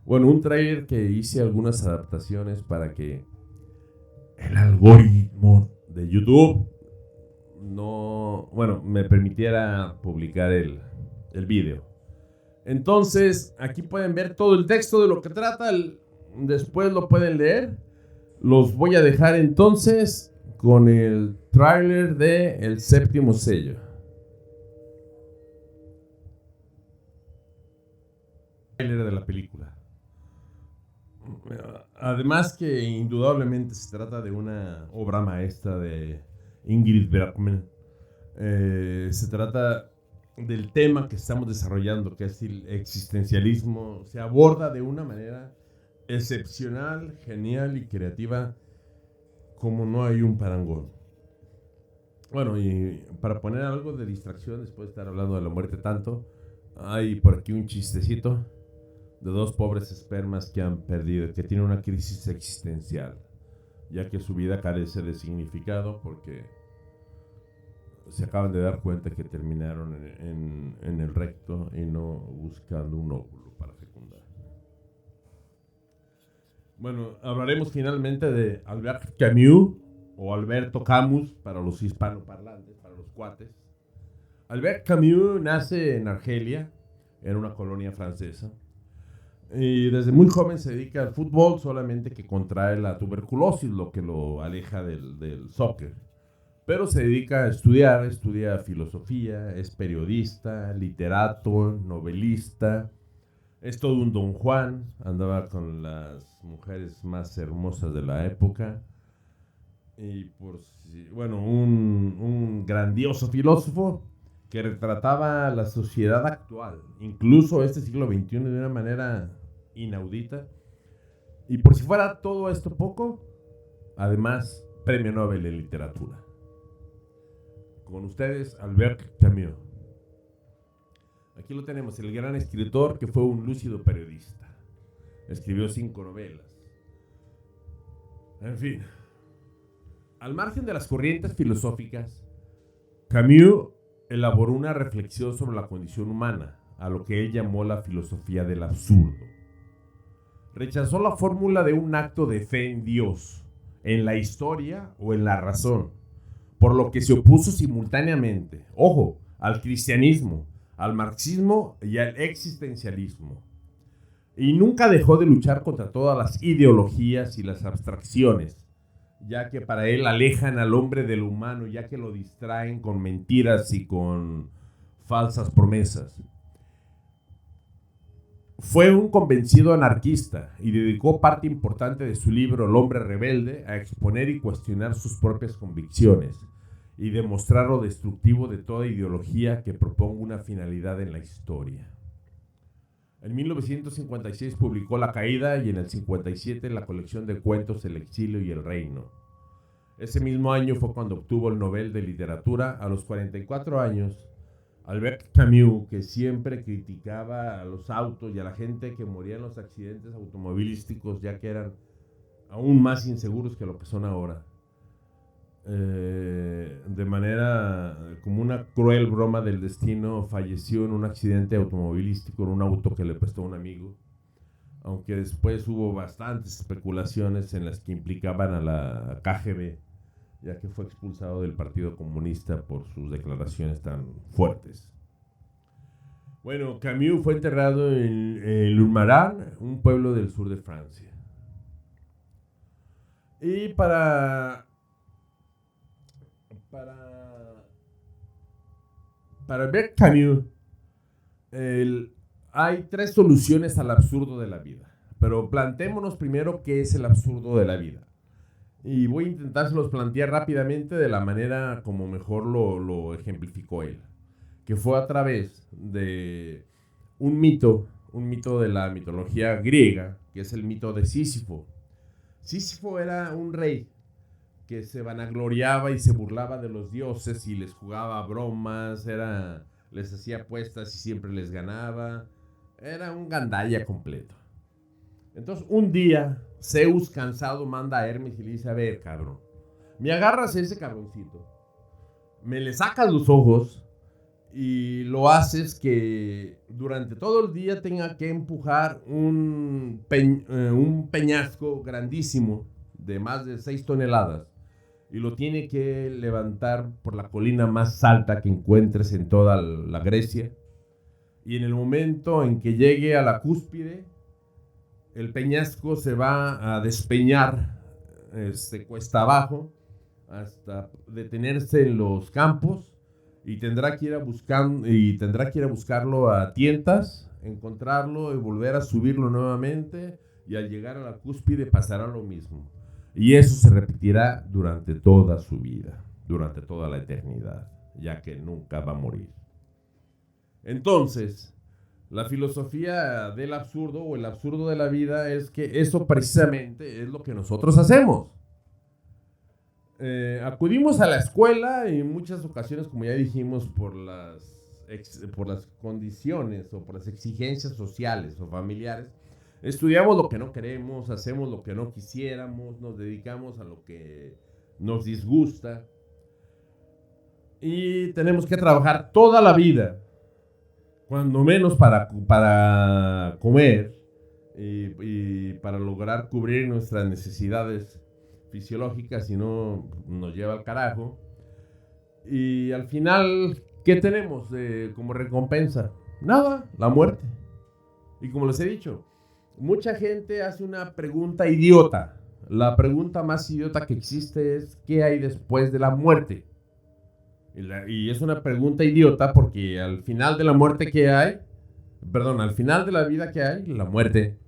Bueno, un tráiler que hice algunas adaptaciones para que el algoritmo de YouTube no, bueno, me permitiera publicar el video. Entonces, aquí pueden ver todo el texto de lo que trata. Después lo pueden leer. Los voy a dejar entonces con el tráiler de El Séptimo Sello. Tráiler de la película. Además que indudablemente se trata de una obra maestra de Ingrid Bergman. Se trata del tema que estamos desarrollando, que es el existencialismo. Se aborda de una manera excepcional, genial y creativa, como no hay un parangón. Bueno, y para poner algo de distracción, después de estar hablando de la muerte tanto, hay por aquí un chistecito de 2 pobres espermas que han perdido, que tienen una crisis existencial, ya que su vida carece de significado porque se acaban de dar cuenta que terminaron en el recto y no buscando un óvulo para fecundar. Bueno, hablaremos finalmente de Albert Camus, o Alberto Camus para los hispanoparlantes, para los cuates. Albert Camus nace en Argelia, en una colonia francesa, y desde muy joven se dedica al fútbol, solamente que contrae la tuberculosis, lo que lo aleja del soccer. Pero se dedica a estudiar, estudia filosofía, es periodista, literato, novelista, es todo un Don Juan, andaba con las mujeres más hermosas de la época. Y bueno, un grandioso filósofo que retrataba la sociedad actual, incluso este siglo XXI, de una manera inaudita. Y por si fuera todo esto poco, además, Premio Nobel de Literatura. Con ustedes, Albert Camus. Aquí lo tenemos, el gran escritor que fue un lúcido periodista. Escribió 5 novelas. En fin. Al margen de las corrientes filosóficas, Camus elaboró una reflexión sobre la condición humana, a lo que él llamó la filosofía del absurdo. Rechazó la fórmula de un acto de fe en Dios, en la historia o en la razón, por lo que se opuso simultáneamente, ojo, al cristianismo, al marxismo y al existencialismo. Y nunca dejó de luchar contra todas las ideologías y las abstracciones, ya que para él alejan al hombre del humano, ya que lo distraen con mentiras y con falsas promesas. Fue un convencido anarquista y dedicó parte importante de su libro El hombre rebelde a exponer y cuestionar sus propias convicciones y demostrar lo destructivo de toda ideología que proponga una finalidad en la historia. En 1956 publicó La Caída y en el 57 la colección de cuentos El exilio y el reino. Ese mismo año fue cuando obtuvo el Nobel de Literatura. A los 44 años, Albert Camus, que siempre criticaba a los autos y a la gente que moría en los accidentes automovilísticos, ya que eran aún más inseguros que lo que son ahora, de manera como una cruel broma del destino, falleció en un accidente automovilístico en un auto que le prestó un amigo, aunque después hubo bastantes especulaciones en las que implicaban a la KGB, ya que fue expulsado del Partido Comunista por sus declaraciones tan fuertes. Bueno, Camus fue enterrado en Lourmarin, un pueblo del sur de Francia. Y para Albert Camus, hay tres soluciones al absurdo de la vida. Pero plantémonos primero qué es el absurdo de la vida. Y voy a intentárselos plantear rápidamente de la manera como mejor lo ejemplificó él. Que fue a través de un mito de la mitología griega, que es el mito de Sísifo. Sísifo era un rey que se vanagloriaba y se burlaba de los dioses y les jugaba bromas, les hacía apuestas y siempre les ganaba. Era un gandalla completo. Entonces, un día, Zeus, cansado, manda a Hermes y le dice: a ver, cabrón, me agarras a ese cabroncito, me le sacas los ojos y lo haces que durante todo el día tenga que empujar un peñasco grandísimo de más de 6 toneladas y lo tiene que levantar por la colina más alta que encuentres en toda la Grecia. Y en el momento en que llegue a la cúspide, el peñasco se va a despeñar cuesta abajo hasta detenerse en los campos y tendrá que ir a buscarlo a tientas, encontrarlo y volver a subirlo nuevamente, y al llegar a la cúspide pasará lo mismo. Y eso se repetirá durante toda su vida, durante toda la eternidad, ya que nunca va a morir. Entonces, la filosofía del absurdo o el absurdo de la vida es que eso precisamente es lo que nosotros hacemos. Acudimos a la escuela y en muchas ocasiones, como ya dijimos, por las condiciones o por las exigencias sociales o familiares, estudiamos lo que no queremos, hacemos lo que no quisiéramos, nos dedicamos a lo que nos disgusta y tenemos que trabajar toda la vida, cuando menos para comer y para lograr cubrir nuestras necesidades fisiológicas, si no nos lleva al carajo. Y al final, ¿qué tenemos como recompensa? Nada, la muerte. Y como les he dicho, mucha gente hace una pregunta idiota. La pregunta más idiota que existe es: ¿qué hay después de la muerte? Y es una pregunta idiota porque al final de la muerte que hay, al final de la vida que hay, la muerte.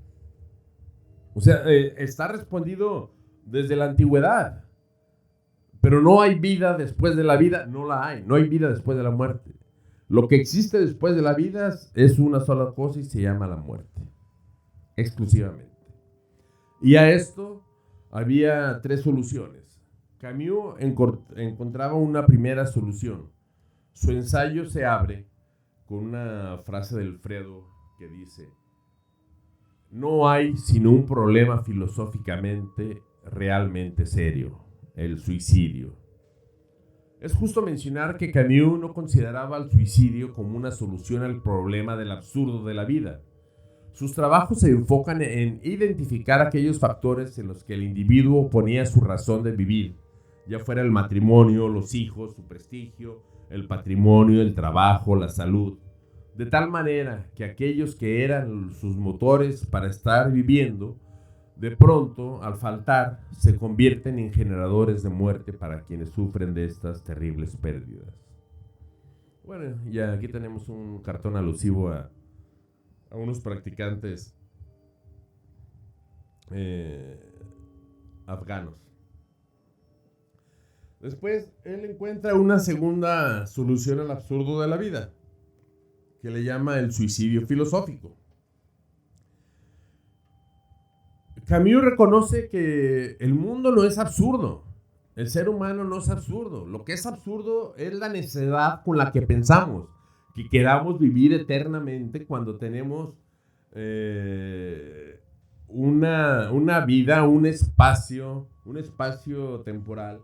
O sea, está respondido desde la antigüedad. Pero no hay vida después de la vida, no la hay. No hay vida después de la muerte. Lo que existe después de la vida es una sola cosa y se llama la muerte. Exclusivamente. Y a esto había 3 soluciones. Camus encontraba una primera solución. Su ensayo se abre con una frase de Alfredo que dice: no hay sino un problema filosóficamente realmente serio, el suicidio. Es justo mencionar que Camus no consideraba el suicidio como una solución al problema del absurdo de la vida. Sus trabajos se enfocan en identificar aquellos factores en los que el individuo ponía su razón de vivir, ya fuera el matrimonio, los hijos, su prestigio, el patrimonio, el trabajo, la salud, de tal manera que aquellos que eran sus motores para estar viviendo, de pronto, al faltar, se convierten en generadores de muerte para quienes sufren de estas terribles pérdidas. Bueno, ya aquí tenemos un cartón alusivo a unos practicantes afganos. Después, él encuentra una segunda solución al absurdo de la vida, que le llama el suicidio filosófico. Camus reconoce que el mundo no es absurdo, el ser humano no es absurdo. Lo que es absurdo es la necedad con la que pensamos que queramos vivir eternamente cuando tenemos una vida, un espacio temporal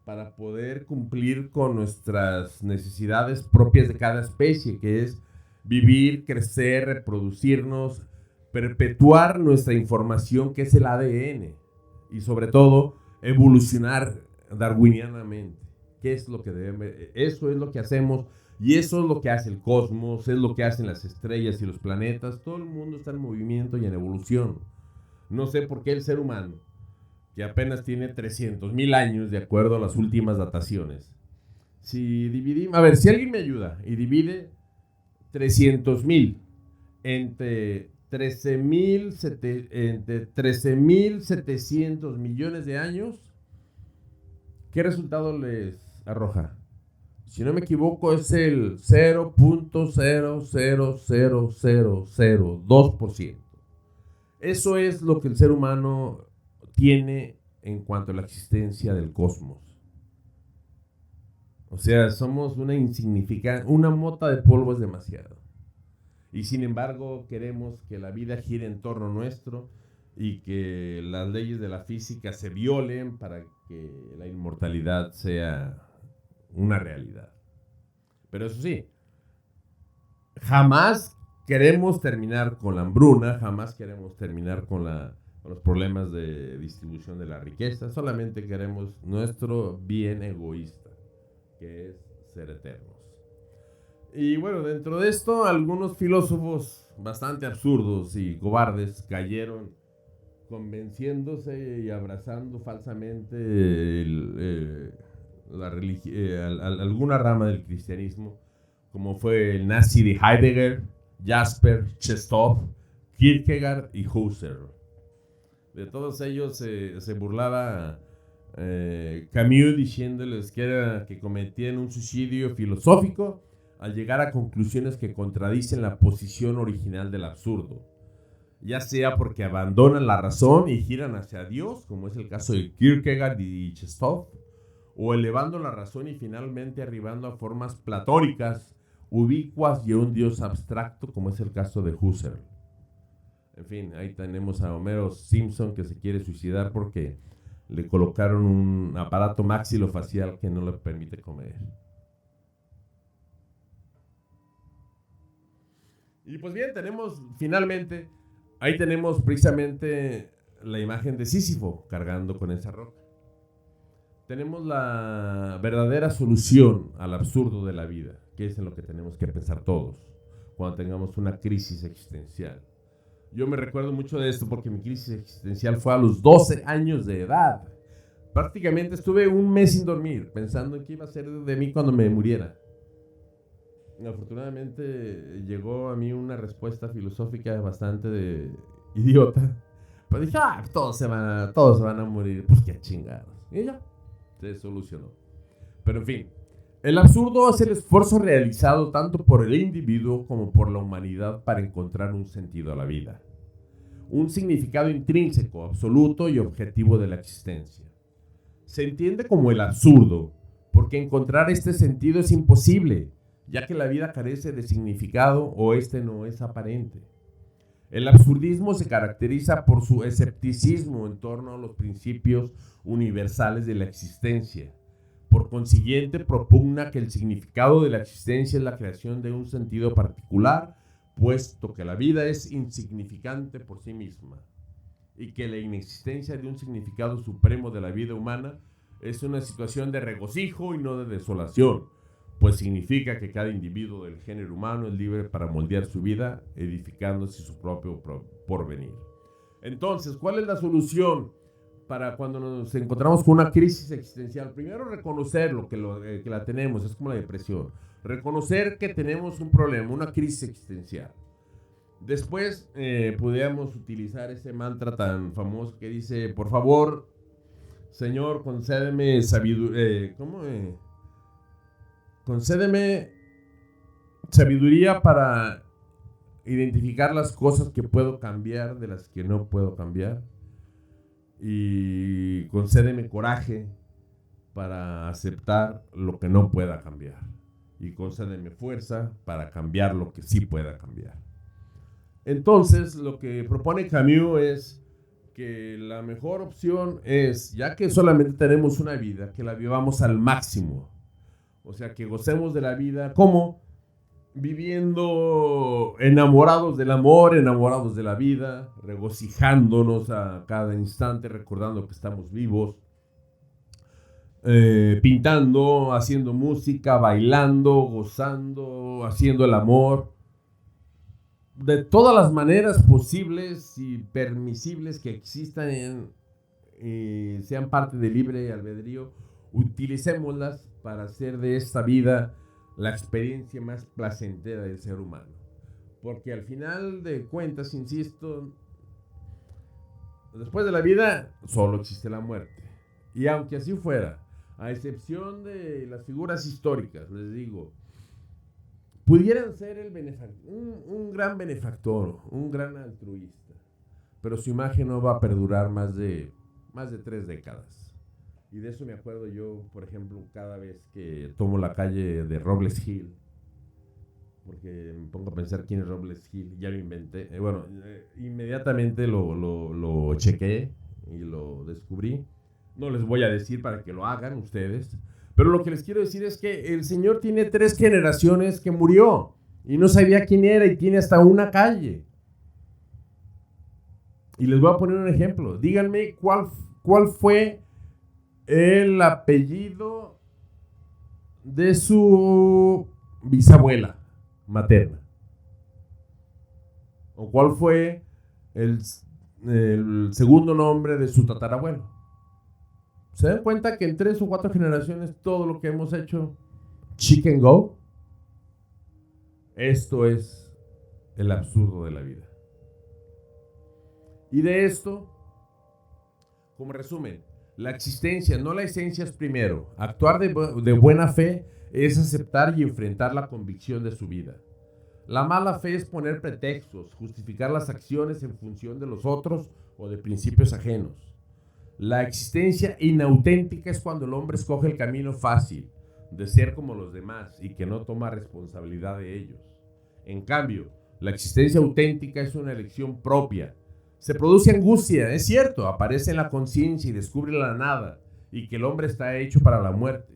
para poder cumplir con nuestras necesidades propias de cada especie, que es vivir, crecer, reproducirnos, perpetuar nuestra información, que es el ADN, y sobre todo evolucionar darwinianamente. ¿Qué es lo que debemos? Eso es lo que hacemos, y eso es lo que hace el cosmos, es lo que hacen las estrellas y los planetas. Todo el mundo está en movimiento y en evolución. No sé por qué el ser humano, que apenas tiene 300,000 años de acuerdo a las últimas dataciones, si alguien me ayuda y divide 300,000 entre 13.700 millones de años, ¿qué resultado les arroja? Si no me equivoco, es el 0.0000002%. Eso es lo que el ser humano tiene en cuanto a la existencia del cosmos. O sea, somos una insignificante, una mota de polvo es demasiado. Y sin embargo, queremos que la vida gire en torno nuestro y que las leyes de la física se violen para que la inmortalidad sea una realidad. Pero eso sí, jamás queremos terminar con la hambruna, jamás queremos terminar con los problemas de distribución de la riqueza, solamente queremos nuestro bien egoísta, que es ser eternos. Y bueno, dentro de esto, algunos filósofos bastante absurdos y cobardes cayeron convenciéndose y abrazando falsamente alguna rama del cristianismo, como fue el nazi de Heidegger, Jasper, Chestov, Kierkegaard y Husserl. De todos ellos se burlaba Camus diciéndoles que cometían un suicidio filosófico al llegar a conclusiones que contradicen la posición original del absurdo, ya sea porque abandonan la razón y giran hacia Dios, como es el caso de Kierkegaard y Chestov, o elevando la razón y finalmente arribando a formas platónicas, ubicuas y a un Dios abstracto, como es el caso de Husserl. En fin, ahí tenemos a Homero Simpson que se quiere suicidar porque le colocaron un aparato maxilofacial que no le permite comer. Y pues bien, ahí tenemos precisamente la imagen de Sísifo cargando con esa roca. Tenemos la verdadera solución al absurdo de la vida, que es en lo que tenemos que pensar todos cuando tengamos una crisis existencial. Yo me recuerdo mucho de esto porque mi crisis existencial fue a los 12 años de edad. Prácticamente estuve un mes sin dormir pensando en qué iba a ser de mí cuando me muriera. Afortunadamente llegó a mí una respuesta filosófica bastante idiota. Pero dije, todos se van a morir. Pues qué chingados. Y ya, se solucionó. Pero en fin, el absurdo es el esfuerzo realizado tanto por el individuo como por la humanidad para encontrar un sentido a la vida. Un significado intrínseco, absoluto y objetivo de la existencia. Se entiende como el absurdo, porque encontrar este sentido es imposible, ya que la vida carece de significado o este no es aparente. El absurdismo se caracteriza por su escepticismo en torno a los principios universales de la existencia. Por consiguiente, propugna que el significado de la existencia es la creación de un sentido particular, puesto que la vida es insignificante por sí misma, y que la inexistencia de un significado supremo de la vida humana es una situación de regocijo y no de desolación, pues significa que cada individuo del género humano es libre para moldear su vida, edificándose su propio porvenir. Entonces, ¿cuál es la solución para cuando nos encontramos con una crisis existencial? Primero, reconocer que la tenemos, es como la depresión. Reconocer que tenemos un problema, una crisis existencial. Después, podríamos utilizar ese mantra tan famoso que dice, por favor, Señor, concédeme sabiduría. Concédeme sabiduría para identificar las cosas que puedo cambiar de las que no puedo cambiar. Y concédeme coraje para aceptar lo que no pueda cambiar. Y concédeme fuerza para cambiar lo que sí pueda cambiar. Entonces, lo que propone Camus es que la mejor opción es, ya que solamente tenemos una vida, que la vivamos al máximo. O sea, que gocemos de la vida como viviendo enamorados del amor, enamorados de la vida, regocijándonos a cada instante, recordando que estamos vivos, pintando, haciendo música, bailando, gozando, haciendo el amor, de todas las maneras posibles y permisibles que existan sean parte del libre albedrío, utilicémoslas para hacer de esta vida la experiencia más placentera del ser humano. Porque al final de cuentas, insisto, después de la vida solo existe la muerte. Y aunque así fuera, a excepción de las figuras históricas, les digo, pudieran ser un gran benefactor, un gran altruista, pero su imagen no va a perdurar más de 3 décadas. Y de eso me acuerdo yo, por ejemplo, cada vez que tomo la calle de Robles Hill, porque me pongo a pensar quién es Robles Hill, ya lo inventé. Inmediatamente lo chequé y lo descubrí. No les voy a decir para que lo hagan ustedes, pero lo que les quiero decir es que el señor tiene 3 generaciones que murió y no sabía quién era y tiene hasta una calle. Y les voy a poner un ejemplo. Díganme cuál fue el apellido de su bisabuela materna. ¿O cuál fue el segundo nombre de su tatarabuelo? ¿Se dan cuenta que en 3 o 4 generaciones todo lo que hemos hecho, chicken go? Esto es el absurdo de la vida. Y de esto, como resumen, la existencia, no la esencia, es primero. Actuar de buena fe es aceptar y enfrentar la convicción de su vida. La mala fe es poner pretextos, justificar las acciones en función de los otros o de principios ajenos. La existencia inauténtica es cuando el hombre escoge el camino fácil de ser como los demás y que no toma responsabilidad de ellos. En cambio, la existencia auténtica es una elección propia. Se produce angustia, es cierto, aparece en la conciencia y descubre la nada y que el hombre está hecho para la muerte.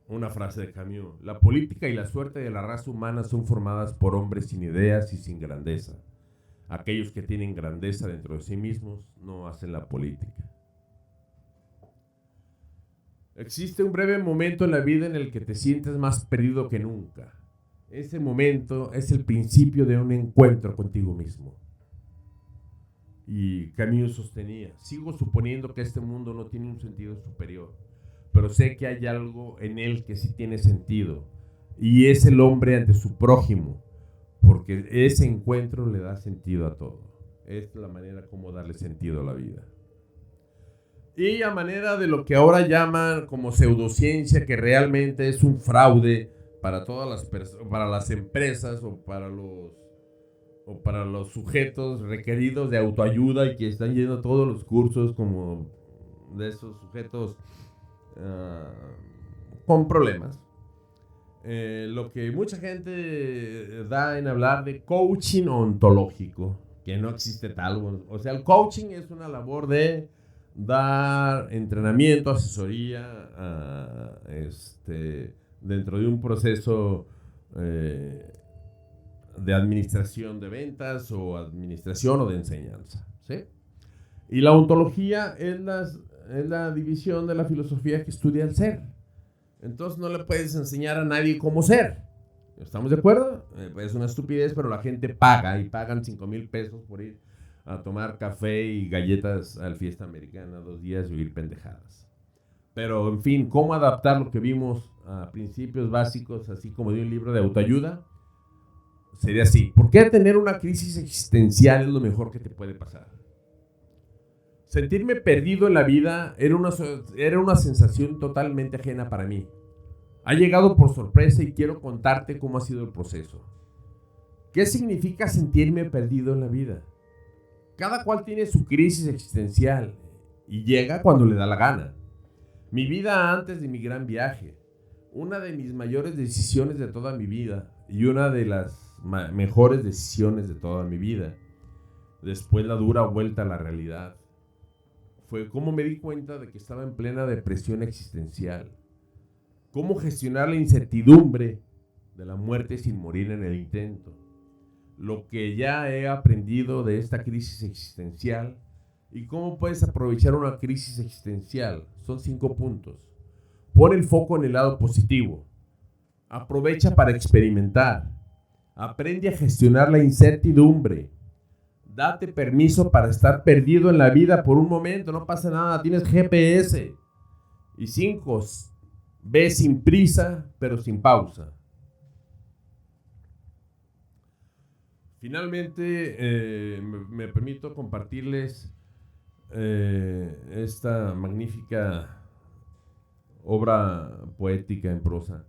Una frase de Camus: la política y la suerte de la raza humana son formadas por hombres sin ideas y sin grandeza. Aquellos que tienen grandeza dentro de sí mismos no hacen la política. Existe un breve momento en la vida en el que te sientes más perdido que nunca. Ese momento es el principio de un encuentro contigo mismo. Y Camus sostenía: sigo suponiendo que este mundo no tiene un sentido superior, pero sé que hay algo en él que sí tiene sentido, y es el hombre ante su prójimo, porque ese encuentro le da sentido a todo. Es la manera como darle sentido a la vida. Y a manera de lo que ahora llaman como pseudociencia, que realmente es un fraude para todas para las empresas o para los sujetos requeridos de autoayuda y que están yendo todos los cursos como de esos sujetos con problemas. Lo que mucha gente da en hablar de coaching ontológico, que no existe tal. O sea, el coaching es una labor de dar entrenamiento, asesoría dentro de un proceso de administración de ventas o administración o de enseñanza, ¿sí? Y la ontología es la división de la filosofía que estudia el ser. Entonces no le puedes enseñar a nadie cómo ser. ¿Estamos de acuerdo? Es una estupidez, pero la gente paga y pagan 5,000 pesos por ir a tomar café y galletas a la fiesta americana 2 días y oír pendejadas. Pero, en fin, ¿cómo adaptar lo que vimos a principios básicos, así como de un libro de autoayuda? Sería así: ¿por qué tener una crisis existencial es lo mejor que te puede pasar? Sentirme perdido en la vida era una sensación totalmente ajena para mí. Ha llegado por sorpresa y quiero contarte cómo ha sido el proceso. ¿Qué significa sentirme perdido en la vida? Cada cual tiene su crisis existencial y llega cuando le da la gana. Mi vida antes de mi gran viaje, una de mis mayores decisiones de toda mi vida y una de las mejores decisiones de toda mi vida. Después la dura vuelta a la realidad. Fue cómo me di cuenta de que estaba en plena depresión existencial. Cómo gestionar la incertidumbre de la muerte sin morir en el intento. Lo que ya he aprendido de esta crisis existencial y cómo puedes aprovechar una crisis existencial. Son 5 puntos. Pon el foco en el lado positivo. Aprovecha para experimentar. Aprende a gestionar la incertidumbre. Date permiso para estar perdido en la vida por un momento, no pasa nada, tienes GPS. Y 5, ve sin prisa, pero sin pausa. Finalmente, me permito compartirles esta magnífica obra poética en prosa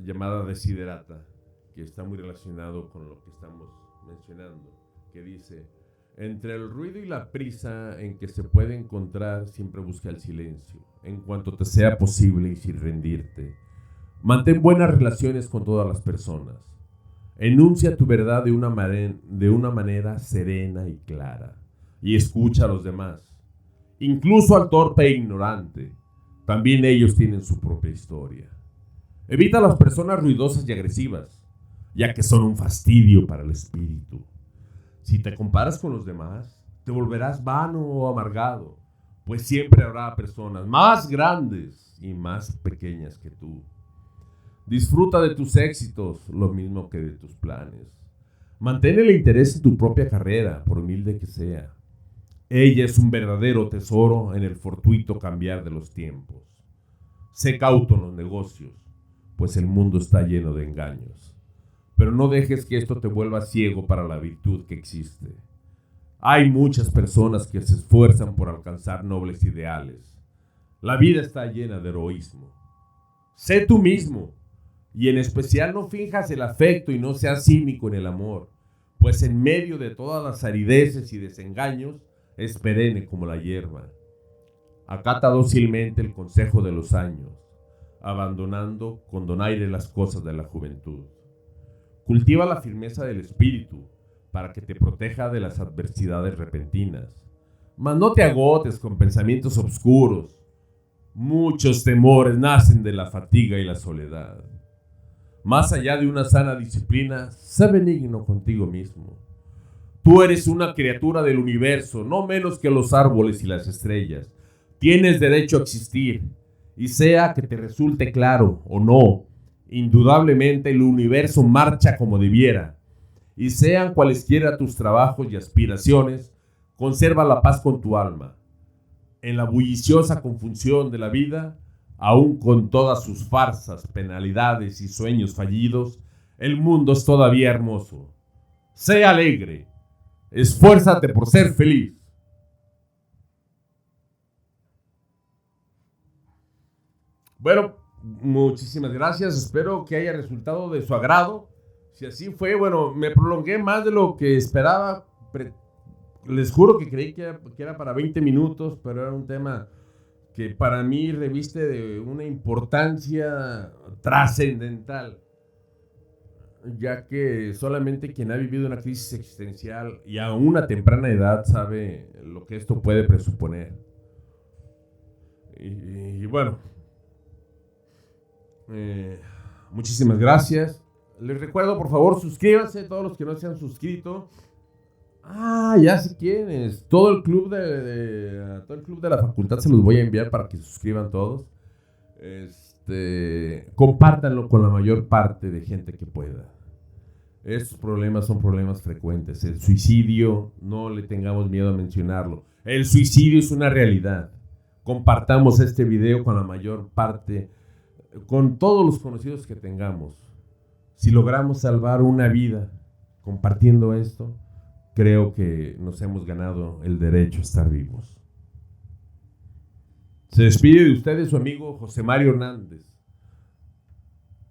llamada Desiderata, que está muy relacionado con lo que estamos mencionando, que dice: entre el ruido y la prisa en que se puede encontrar, siempre busca el silencio, en cuanto te sea posible y sin rendirte. Mantén buenas relaciones con todas las personas. Enuncia tu verdad de una manera serena y clara, y escucha a los demás, incluso al torpe e ignorante. También ellos tienen su propia historia. Evita las personas ruidosas y agresivas, ya que son un fastidio para el espíritu. Si te comparas con los demás, te volverás vano o amargado, pues siempre habrá personas más grandes y más pequeñas que tú. Disfruta de tus éxitos, lo mismo que de tus planes. Mantén el interés en tu propia carrera, por humilde que sea. Ella es un verdadero tesoro en el fortuito cambiar de los tiempos. Sé cauto en los negocios, pues el mundo está lleno de engaños. Pero no dejes que esto te vuelva ciego para la virtud que existe. Hay muchas personas que se esfuerzan por alcanzar nobles ideales. La vida está llena de heroísmo. Sé tú mismo, y en especial no finjas el afecto y no seas cínico en el amor, pues en medio de todas las arideces y desengaños es perenne como la hierba. Acata dócilmente el consejo de los años, abandonando con donaire las cosas de la juventud. Cultiva la firmeza del espíritu para que te proteja de las adversidades repentinas. Mas no te agotes con pensamientos oscuros. Muchos temores nacen de la fatiga y la soledad. Más allá de una sana disciplina, sé benigno contigo mismo. Tú eres una criatura del universo, no menos que los árboles y las estrellas. Tienes derecho a existir, y sea que te resulte claro o no, indudablemente el universo marcha como debiera. Y sean cualesquiera tus trabajos y aspiraciones, conserva la paz con tu alma. En la bulliciosa confusión de la vida, aun con todas sus farsas, penalidades y sueños fallidos, el mundo es todavía hermoso. Sé alegre, esfuérzate por ser feliz. Bueno, muchísimas gracias, espero que haya resultado de su agrado. Si así fue, bueno, me prolongué más de lo que esperaba. Les juro que creí que era para 20 minutos, pero era un tema que para mí reviste de una importancia trascendental, ya que solamente quien ha vivido una crisis existencial y a una temprana edad sabe lo que esto puede presuponer. Y bueno, muchísimas gracias. Les recuerdo, por favor, suscríbanse, todos los que no se han suscrito. Ya sé quiénes. Todo el club todo el club de la facultad se los voy a enviar para que se suscriban todos. Compártanlo con la mayor parte de gente que pueda. Estos problemas son problemas frecuentes. El suicidio, no le tengamos miedo a mencionarlo. El suicidio es una realidad. Compartamos este video con la mayor parte, con todos los conocidos que tengamos. Si logramos salvar una vida compartiendo esto, creo que nos hemos ganado el derecho a estar vivos. Se despide de ustedes su amigo José Mario Hernández.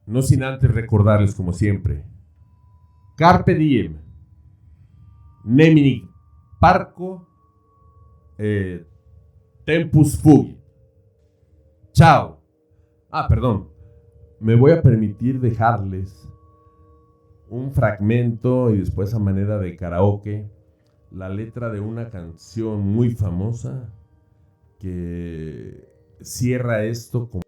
No sin antes recordarles, como siempre, Carpe diem, nemini parco, tempus fugit. Chao. Perdón. Me voy a permitir dejarles un fragmento y después a manera de karaoke la letra de una canción muy famosa que cierra esto como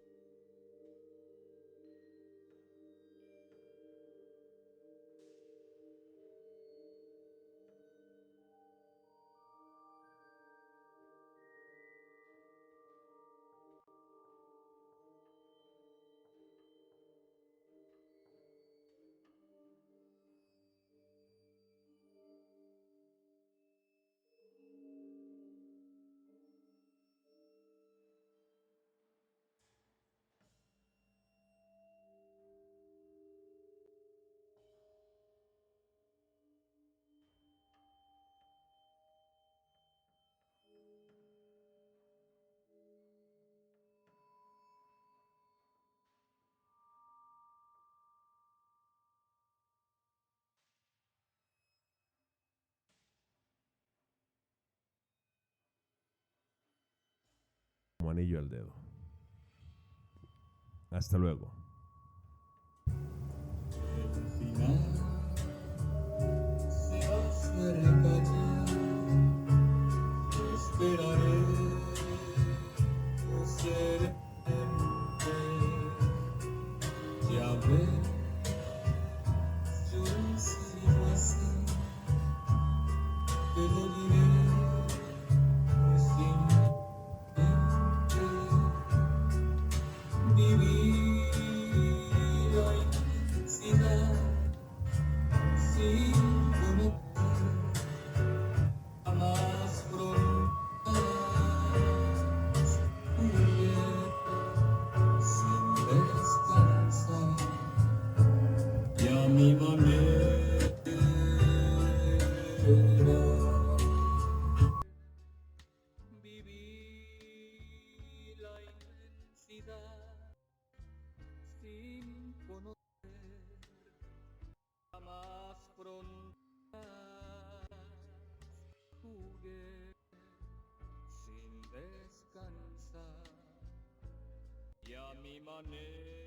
como anillo al dedo. Hasta luego. El final se acerca ya. Esperaré serenamente. Ya ves, yo he sido así. Te lo diré sin vivir la inmensidad sin conocer jamás fronteras, huir sin descansar y a mi manera. Viví la inmensidad sin conocer jamás fronteras, jugué sin descansar y a mi manera.